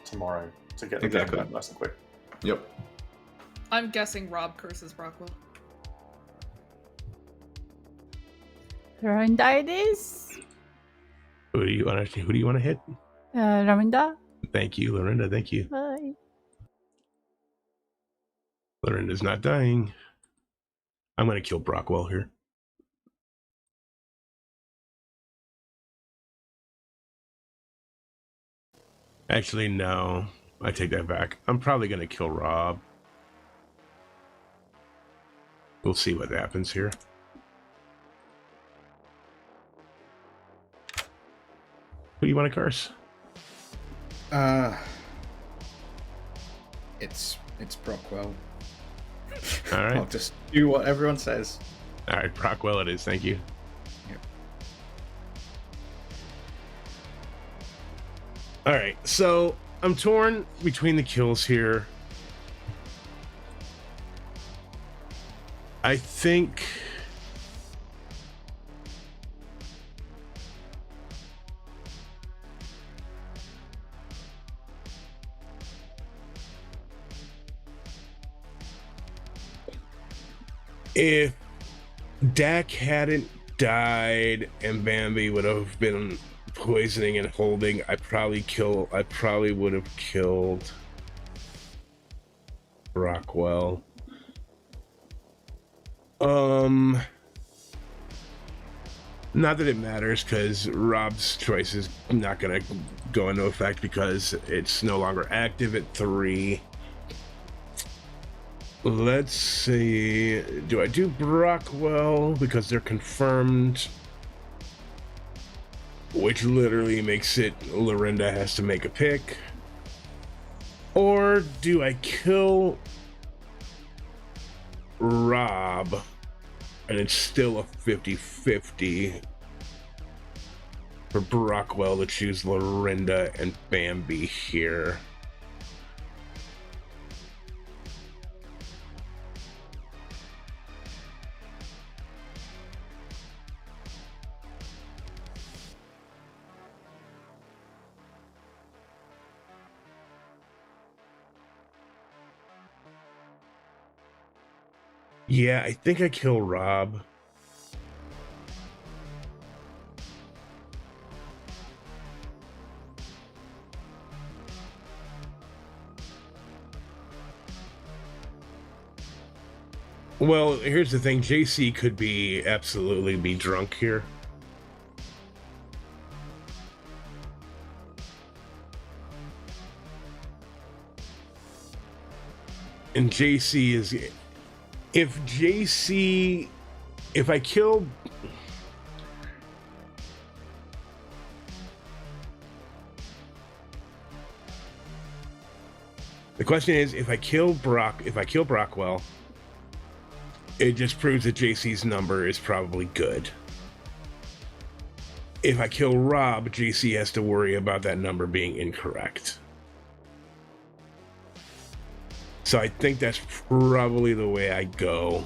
tomorrow to get the Exactly. game done nice and quick. Yep. I'm guessing Rob curses Brockwell. Lorinda it is. Who do you want to hit? Lorinda. Thank you, Lorinda. Thank you. Bye. Lorinda's not dying. I'm going to kill Brockwell here. Actually, no. I take that back. I'm probably going to kill Rob. We'll see what happens here. Who do you want to curse? It's Brockwell. All I'll right. just do what everyone says. All right, Brockwell it is. Thank you. Yep. All right, so I'm torn between the kills here. I think if Dak hadn't died and Bambi would have been poisoning and holding, I probably would have killed Brockwell. Not that it matters, because Rob's choice is not gonna go into effect because it's no longer active at 3. Let's see. Do I do Brockwell because they're confirmed? Which literally makes it Lorinda has to make a pick. Or do I kill Rob and it's still a 50-50 for Brockwell to choose Lorinda and Bambi here? Yeah, I think I kill Rob. Well, here's the thing. JC could be absolutely be drunk here. And JC is... If I kill... The question is, if I kill Brockwell, it just proves that JC's number is probably good. If I kill Rob, JC has to worry about that number being incorrect. So I think that's probably the way I go.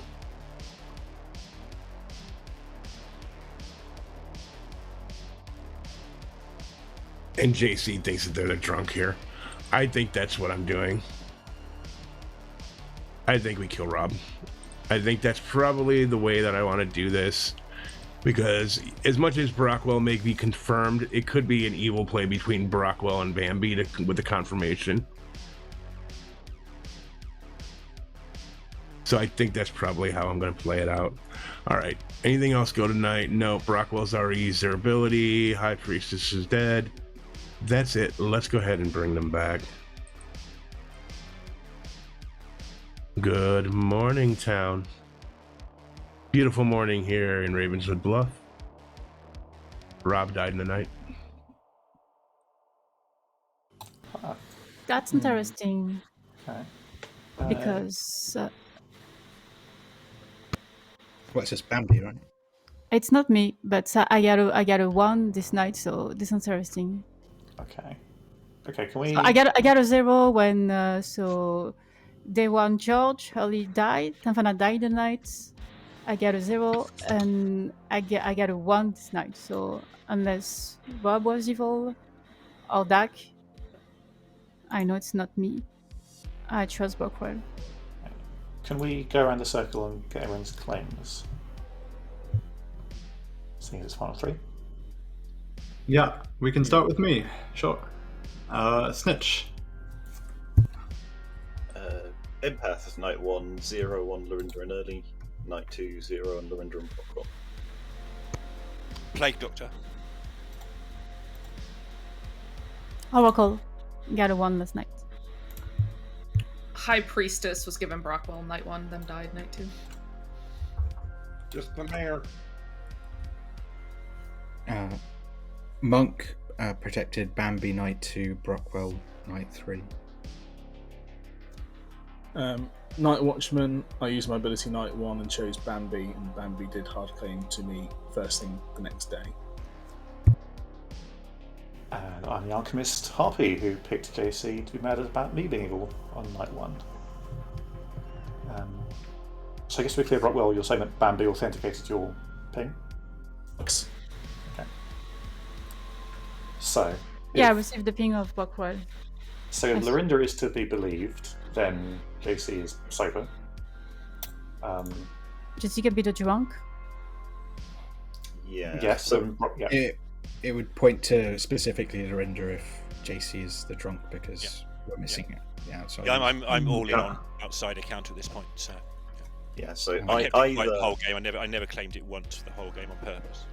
And JC thinks that they're the drunk here. I think that's what I'm doing. I think we kill Rob. I think that's probably the way that I want to do this. Because as much as Brockwell may be confirmed, it could be an evil play between Brockwell and Bambi with the confirmation. So I think that's probably how I'm going to play it out. All right. Anything else go tonight? No. Brockwell's already used their ability. High Priestess is dead. That's it. Let's go ahead and bring them back. Good morning, town. Beautiful morning here in Ravenswood Bluff. Rob died in the night. That's interesting. Okay. Because Well, it's just Bambi, right? it's not me, but I got a 1 this night, so this is interesting. Okay. Okay, can we... I got a 0 when so day 1 George early died, Tanfana died the night. I got a 0 and I got a 1 this night. So unless Bob was evil or Dak, I know it's not me. I trust Brockwell. Can we go around the circle and get everyone's claims? Seeing as it's final 3. Yeah, we can start with me. Sure. Snitch. Empath is night 1, 0 on Lorinda and Early. Night 2, 0 on Lorinda and Brockwell. Plague Doctor. Oracle got a 1 last night. High Priestess was given Brockwell night 1, then died night 2. Just the mayor. Monk protected Bambi night 2, Brockwell night 3. Night Watchman, I used my ability night 1 and chose Bambi, and Bambi did hard claim to me first thing the next day. And I'm the Alchemist Harpy, who picked JC to be mad about me being evil on night 1. So I guess to be clear, Brockwell, you're saying that Bambi authenticated your ping? Yes. Okay. So... Yeah, I received the ping of Brockwell. So if Lorinda is to be believed, then JC is sober. Jessica be the drunk. Yeah. Yes. So, yeah. It would point to specifically Lorinda if JC is the drunk because we're missing the outside. Yeah, I'm all in on outside account at this point. So Yeah. So I kept it quiet the either whole game. I never claimed it once the whole game on purpose.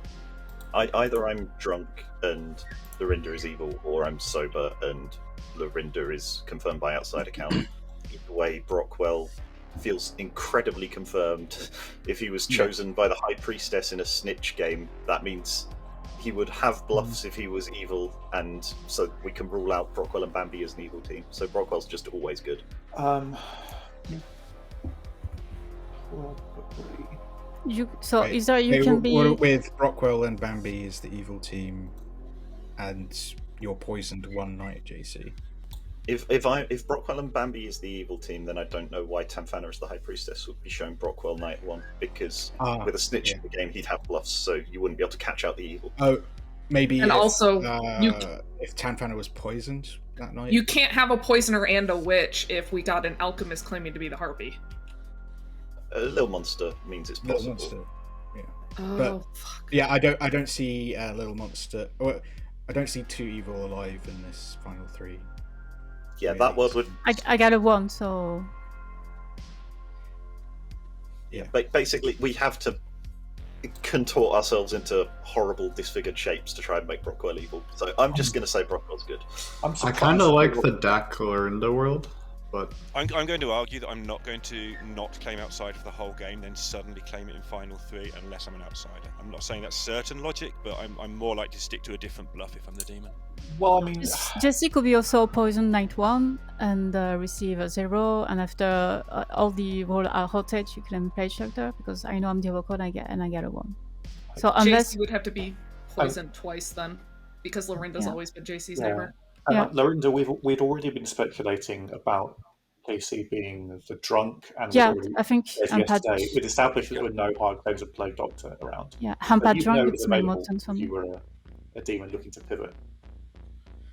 either I'm drunk and Lorinda is evil, or I'm sober and Lorinda is confirmed by outside account. Either way, Brockwell feels incredibly confirmed. If he was chosen by the High Priestess in a snitch game, that means he would have bluffs if he was evil, and so we can rule out Brockwell and Bambi as an evil team. So Brockwell's just always good. Probably. So Wait, either you Hey, can what be with Brockwell and Bambi as the evil team, and you're poisoned one night, JC. If Brockwell and Bambi is the evil team, then I don't know why Tamfana as the High Priestess would be showing Brockwell Night 1, because with a snitch in the game, he'd have bluffs, so you wouldn't be able to catch out the evil. Oh, maybe. And if, also, if Tamfana was poisoned that night, you can't have a poisoner and a witch if we got an alchemist claiming to be the harpy. A little monster means it's possible. Little monster. Yeah. Oh, But- fuck. Yeah, I don't see Little Monster. Or, I don't see two evil alive in this final three. Yeah, that world would. I got a 1, so Yeah. Basically, we have to contort ourselves into horrible, disfigured shapes to try and make Brockwell evil. So I'm just going to say Brockwell's good. I kind of like the Dak Lorinda world, but I'm going to argue that I'm not going to not claim outside for the whole game, then suddenly claim it in final 3 unless I'm an outsider. I'm not saying that's certain logic, but I'm more likely to stick to a different bluff if I'm the demon. Well, I mean, Jesse could be also poisoned night 1 and receive a 0, and after all the roll are rotate, you can play Shelter, because I know I'm the Oracle and I get a 1. So unless JC would have to be poisoned twice then, because Lorinda's Yeah. always been JC's Yeah. neighbor. and Yeah. like Lorinda, we'd already been speculating about Casey being the drunk, and yeah, we'd already, I think I'm bad. yesterday we'd established that there were no hard claims of Plague Doctor around. Yeah, I'm So bad you drunk. know It's it's my more available sense for if me. you were a demon looking to pivot.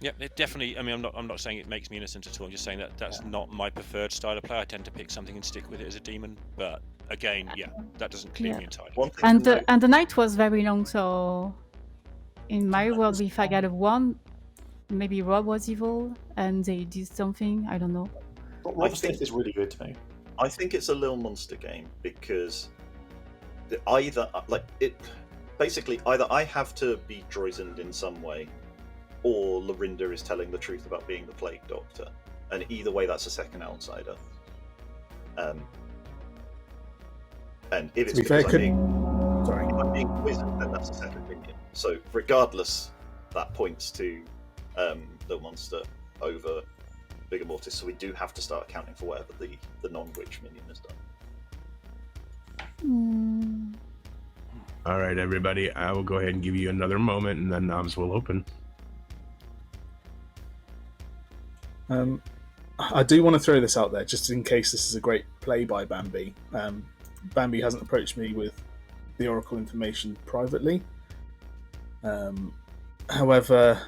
Yeah, it definitely. I mean, I'm not saying it makes me innocent at all. I'm just saying that that's not my preferred style of play. I tend to pick something and stick with it as a demon. But again, yeah, that doesn't clear Yeah. me entirely. One thing And to note- the night was very long, so in my world, if I got a 1, maybe Rob was evil and they did something. I don't know. Rob Smith is really good to me. I think it's a little monster game because basically either I have to be Droizened in some way, or Lorinda is telling the truth about being the Plague Doctor, and either way, that's a second outsider. And if it's To be fair, because Sorry. if I'm being poisoned, then that's a second minion. So regardless, that points to Little Monster over Bigger Mortis. So we do have to start accounting for whatever the non-witch minion has done. All right, everybody. I will go ahead and give you another moment, and then knobs will open. I do want to throw this out there, just in case this is a great play by Bambi. Bambi hasn't approached me with the Oracle information privately. However,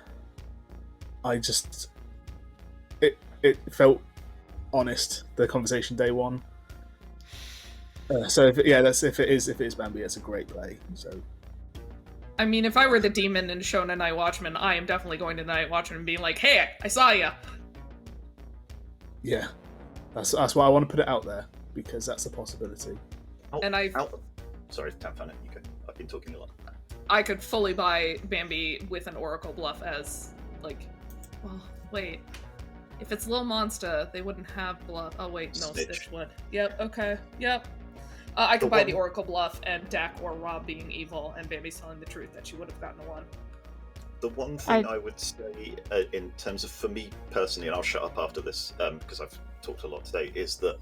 I just it felt honest, the conversation day one. So if it is Bambi, it's a great play. So I mean, if I were the demon and shown a Night Watchman, I am definitely going to Night Watchman and being like, "Hey, I saw ya." yeah, that's why I want to put it out there, because that's a possibility. And Sorry, Tamfana, you can. I've been talking a lot. I could fully buy Bambi with an Oracle bluff as, like, well, wait. If it's Lil Monster, they wouldn't have bluff. Oh, wait, no, Stitch would. Yep, okay, yep. I could buy the Oracle bluff and Dak or Rob being evil and Bambi telling the truth that she would have gotten a 1. The one thing I would say, in terms of for me personally, and I'll shut up after this because I've talked a lot today, is that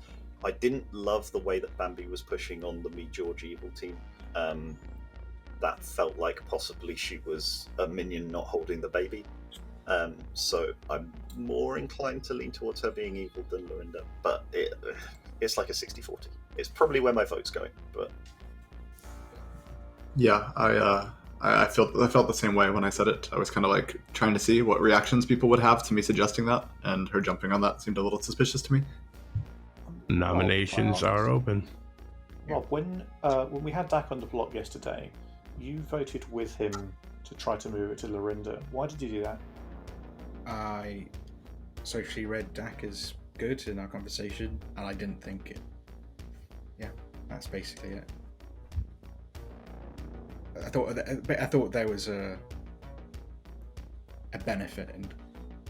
I didn't love the way that Bambi was pushing on the Me George evil team. That felt like possibly she was a minion not holding the baby. So I'm more inclined to lean towards her being evil than Lorinda, but it's like a 60-40. It's probably where my vote's going, but yeah, I felt the same way when I said it. I was kind of like trying to see what reactions people would have to me suggesting that, and her jumping on that seemed a little suspicious to me. Nominations are open. Rob, when we had Dak on the block yesterday, you voted with him to try to move it to Lorinda. Why did you do that? I socially read Dak as good in our conversation, and I didn't think it. Yeah, that's basically it. I thought there was a benefit in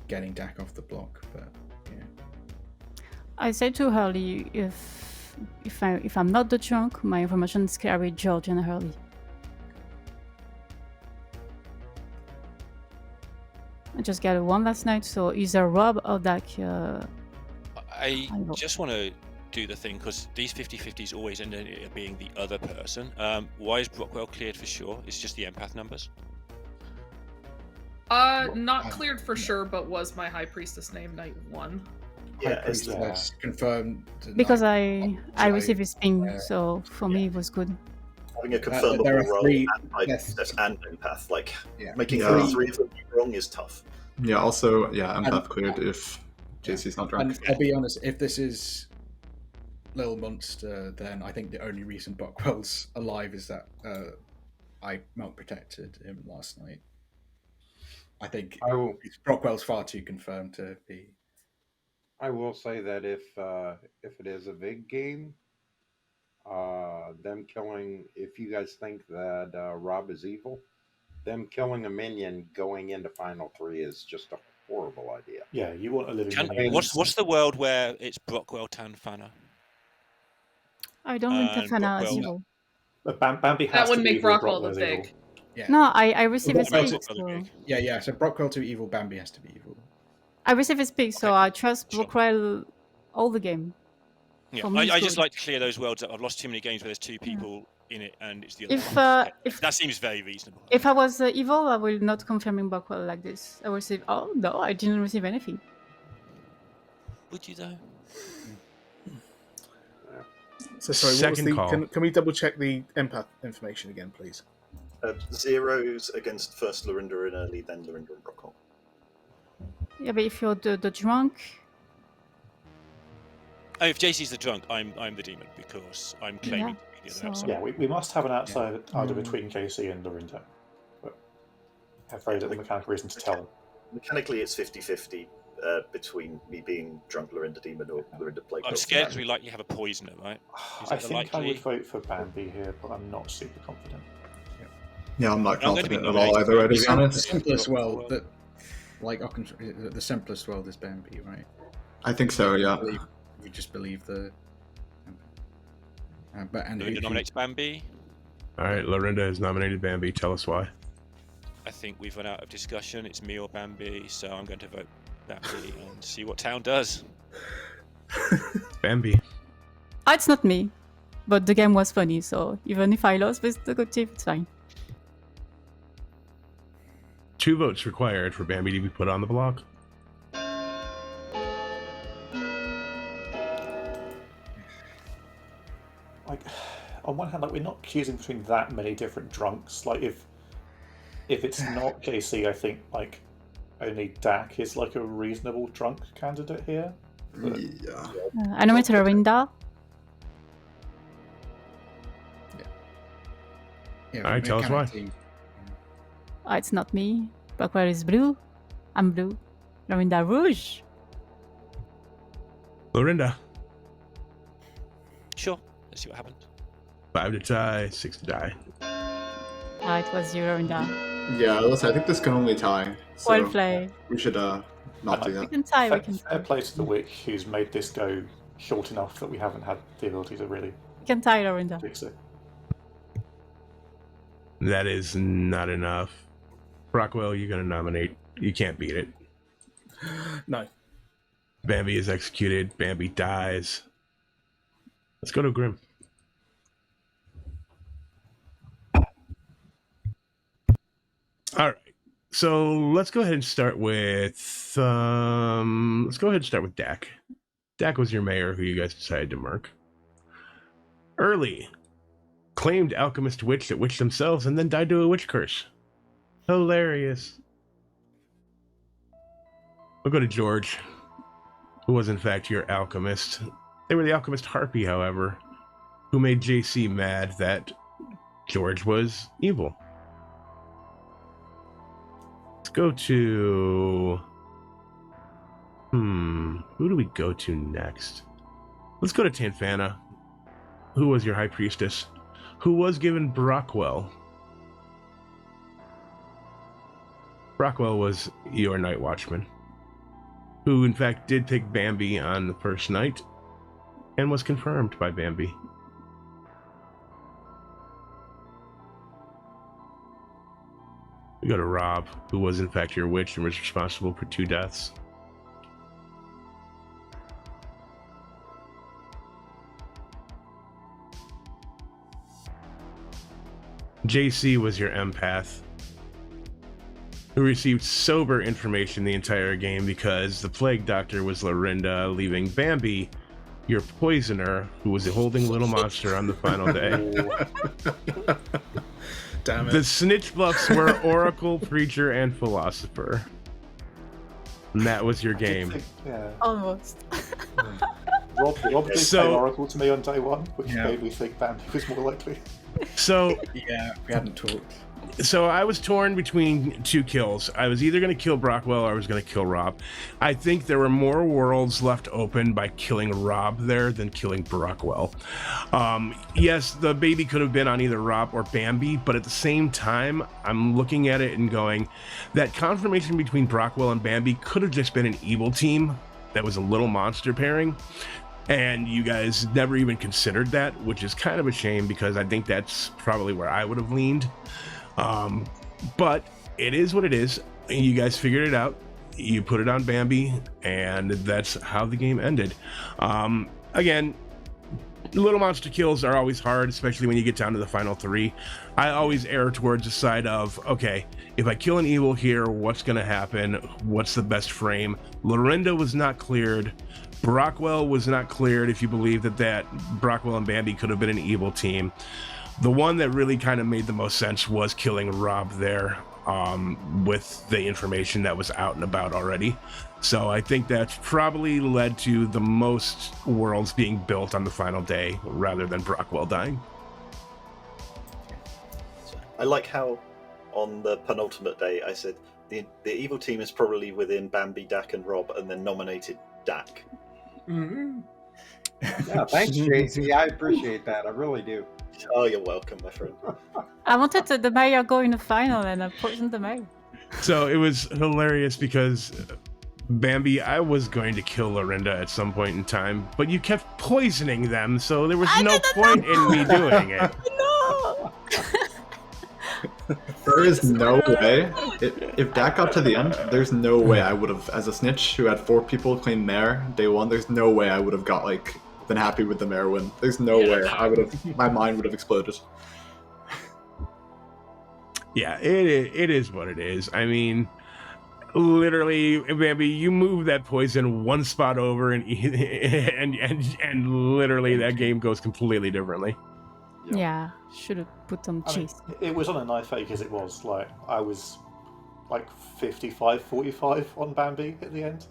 getting Dak off the block, but yeah. I said too early, if if I'm not the drunk, my information is carried George and Hurley. I just got a 1 last night, so either Rob or Dak. I I vote. just want to do the thing because these 50-50s always end up being the other person. Why is Brockwell cleared for sure? It's just the empath numbers. Not cleared for sure, but was my high priestess name night 1? High Yeah, Priest has confirmed Because tonight. I received his ping, Yeah. so for me it was good. having a there confirmable are role 3 and high deaths. priestess and empath, like Yeah. making Yeah. 3 of them wrong is tough. Yeah, also, yeah, empath And- cleared if JC's not drunk. And I'll be honest, if this is Little Monster, then I think the only reason Brockwell's alive is that I mount protected him last night. I think Brockwell's far too confirmed to be. I will say that if it is a big game, them killing. If you guys think that Rob is evil, them killing a minion going into final 3 is just a horrible idea. Yeah, you want a living minion. What's the world where it's Brockwell Tanfana? I don't think And Tafana is Brockwell- evil. But Bambi has That to would be make evil, Brockwell the Brockwell's big. evil. Yeah. No, I received his Brockwell ping, to- so Yeah. So Brockwell to evil, Bambi has to be evil. I received his ping, so Okay, I trust sure. Brockwell all the game. Yeah, For me, it's I just good. like to clear those worlds up. I've lost too many games where there's 2 people in it and it's the other If one. if That seems very reasonable. if I was evil, I will not confirm Brockwell like this. I will say, oh no, I didn't receive anything. Would you though? So sorry, what was Second the? call. Can we double check the empath information again, please? Zeros against first Lorinda in early, then Lorinda and Brockwell. Yeah, but if you're the drunk, Oh, if JC's the drunk, I'm the demon because I'm claiming Yeah, to be the other so- outside. Yeah, we must have an outsider either Mm. between JC and Lorinda. But I have very little mechanical reason to tell. Mechanically, it's 50-50 between me being drunk Lorinda Demon or Lorinda Plague. I'm scared because we likely have a poisoner, right? Is I that the think I likely- would vote for Bambi here, but I'm not super confident. Yeah, I'm not I'm gonna be confident at all nominated either, to be for- The honest. simplest Brockwell. world that, like, the simplest world is Bambi, right? I think so, yeah. We just believe the. But and Lorinda nominates Bambi. All right, Lorinda has nominated Bambi. Tell us why. I think we've run out of discussion. It's me or Bambi, so I'm going to vote Bambi and see what town does. Bambi. it's not me. But the game was funny, so even if I lost with the good team, it's fine. 2 votes required for Bambi to be put on the block. Like, on one hand, like we're not choosing between that many different drunks. Like, if it's not JC, I think like only Dak is like a reasonable drunk candidate here. But Yeah. I nominated Lorinda. Yeah, All right, tell us why. mechanically, It's not me. Brockwell is blue. I'm blue. Lorinda rouge. Lorinda. Sure, let's see what happens. 5 to tie, 6 to die. It was you, Lorinda. Yeah, listen, I think this can only tie. So Well played. we should not do We that. can tie, we can fair tie. play to the witch who's made this go short enough that we haven't had the ability to really We can tie, Lorinda. fix it. That is not enough. Brockwell, you're going to nominate. You can't beat it. No. Bambi is executed. Bambi dies. Let's go to Grim. All right. So let's go ahead and start with Dak. Dak was your mayor who you guys decided to murk. Early claimed alchemist witch that witched themselves and then died to a witch curse. Hilarious. We'll go to George, who was in fact your alchemist. They were the alchemist Harpy, however, who made JC mad that George was evil. Let's go to... Who do we go to next? Let's go to Tanfana, who was your high priestess, who was given Brockwell. Brockwell was your night watchman, who in fact did pick Bambi on the first night, and was confirmed by Bambi. We go to Rob, who was in fact your witch and was responsible for 2 deaths. JC was your empath, who received sober information the entire game because the plague doctor was Lorinda, leaving Bambi, your poisoner, who was holding Little Monster on the final day. Damn it. The snitch bluffs were Oracle, Preacher, and Philosopher. And that was your game. Yeah. Almost. Rob did So- say Oracle to me on day one, which Yeah. made me think Bambi was more likely. So Yeah, we hadn't talked. So I was torn between 2 kills. I was either going to kill Brockwell or I was going to kill Rob. I think there were more worlds left open by killing Rob there than killing Brockwell. Yes, the baby could have been on either Rob or Bambi, but at the same time, I'm looking at it and going, that confirmation between Brockwell and Bambi could have just been an evil team that was a Little Monster pairing. And you guys never even considered that, which is kind of a shame because I think that's probably where I would have leaned. But it is what it is. You guys figured it out. You put it on Bambi, and that's how the game ended. Again, Little Monster kills are always hard, especially when you get down to the final 3. I always err towards the side of, okay, if I kill an evil here, what's going to happen? What's the best frame? Lorinda was not cleared. Brockwell was not cleared if you believe that Brockwell and Bambi could have been an evil team. The one that really kind of made the most sense was killing Rob there with the information that was out and about already. So I think that's probably led to the most worlds being built on the final day rather than Brockwell dying. I like how on the penultimate day I said the evil team is probably within Bambi, Dak, and Rob, and then nominated Dak. Mm-hmm. Yeah, thanks, JC. I appreciate that. I really do. Oh, you're welcome, my friend. I wanted the mayor go in the final and I poisoned the mayor. So it was hilarious because Bambi, I was going to kill Lorinda at some point in time, but you kept poisoning them, so there was no point in me doing it. No! There is no way. If Dak got to the end, there's no way I would have, as a snitch who had 4 people claim mayor day 1, there's no way I would have been happy with the mayor win. There's no way I would have. My mind would have exploded. Yeah, it is what it is. I mean, literally, Bambi, you move that poison one spot over, and literally that game goes completely differently. Yeah, should have put some I mean, cheese. it was on a knife fake as it was. Like, I was like 55-45 on Bambi at the end.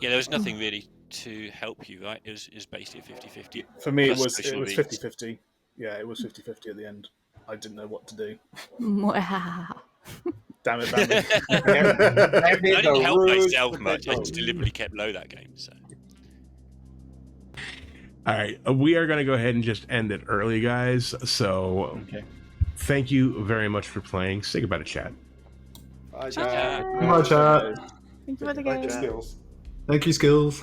Yeah, there was nothing really to help you, right? It was basically a 50-50. For me, it Plus was social reads. 50-50. Yeah, it was 50-50 at the end. I didn't know what to do. Damn it, Bambi. I didn't help myself much. I just deliberately kept low that game. So. All right, we are going to go ahead and just end it early, guys. So, Okay. thank you very much for playing. Say goodbye to chat. Bye, Chat. Come on, chat. Thank you for the Like game. skills. Thank you, Skills.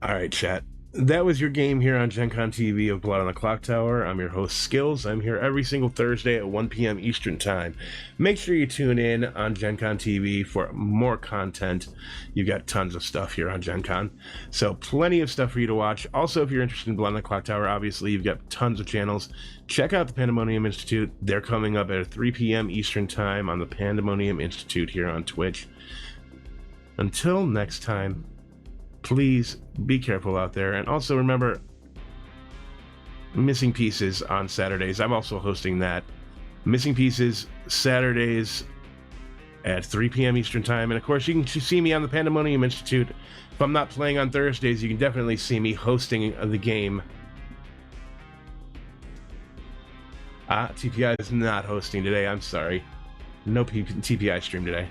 All right, chat. That was your game here on Gen Con TV of Blood on the Clocktower. I'm your host, Skills. I'm here every single Thursday at 1 p.m. Eastern Time. Make sure you tune in on Gen Con TV for more content. You've got tons of stuff here on Gen Con. So plenty of stuff for you to watch. Also, if you're interested in Blood on the Clocktower, obviously you've got tons of channels. Check out the Pandemonium Institute. They're coming up at 3 p.m. Eastern Time on the Pandemonium Institute here on Twitch. Until next time, please be careful out there. And also remember, Missing Pieces on Saturdays. I'm also hosting that. Missing Pieces Saturdays at 3 p.m. Eastern Time. And of course, you can see me on the Pandemonium Institute. If I'm not playing on Thursdays, you can definitely see me hosting the game. TPI is not hosting today. I'm sorry. No TPI stream today.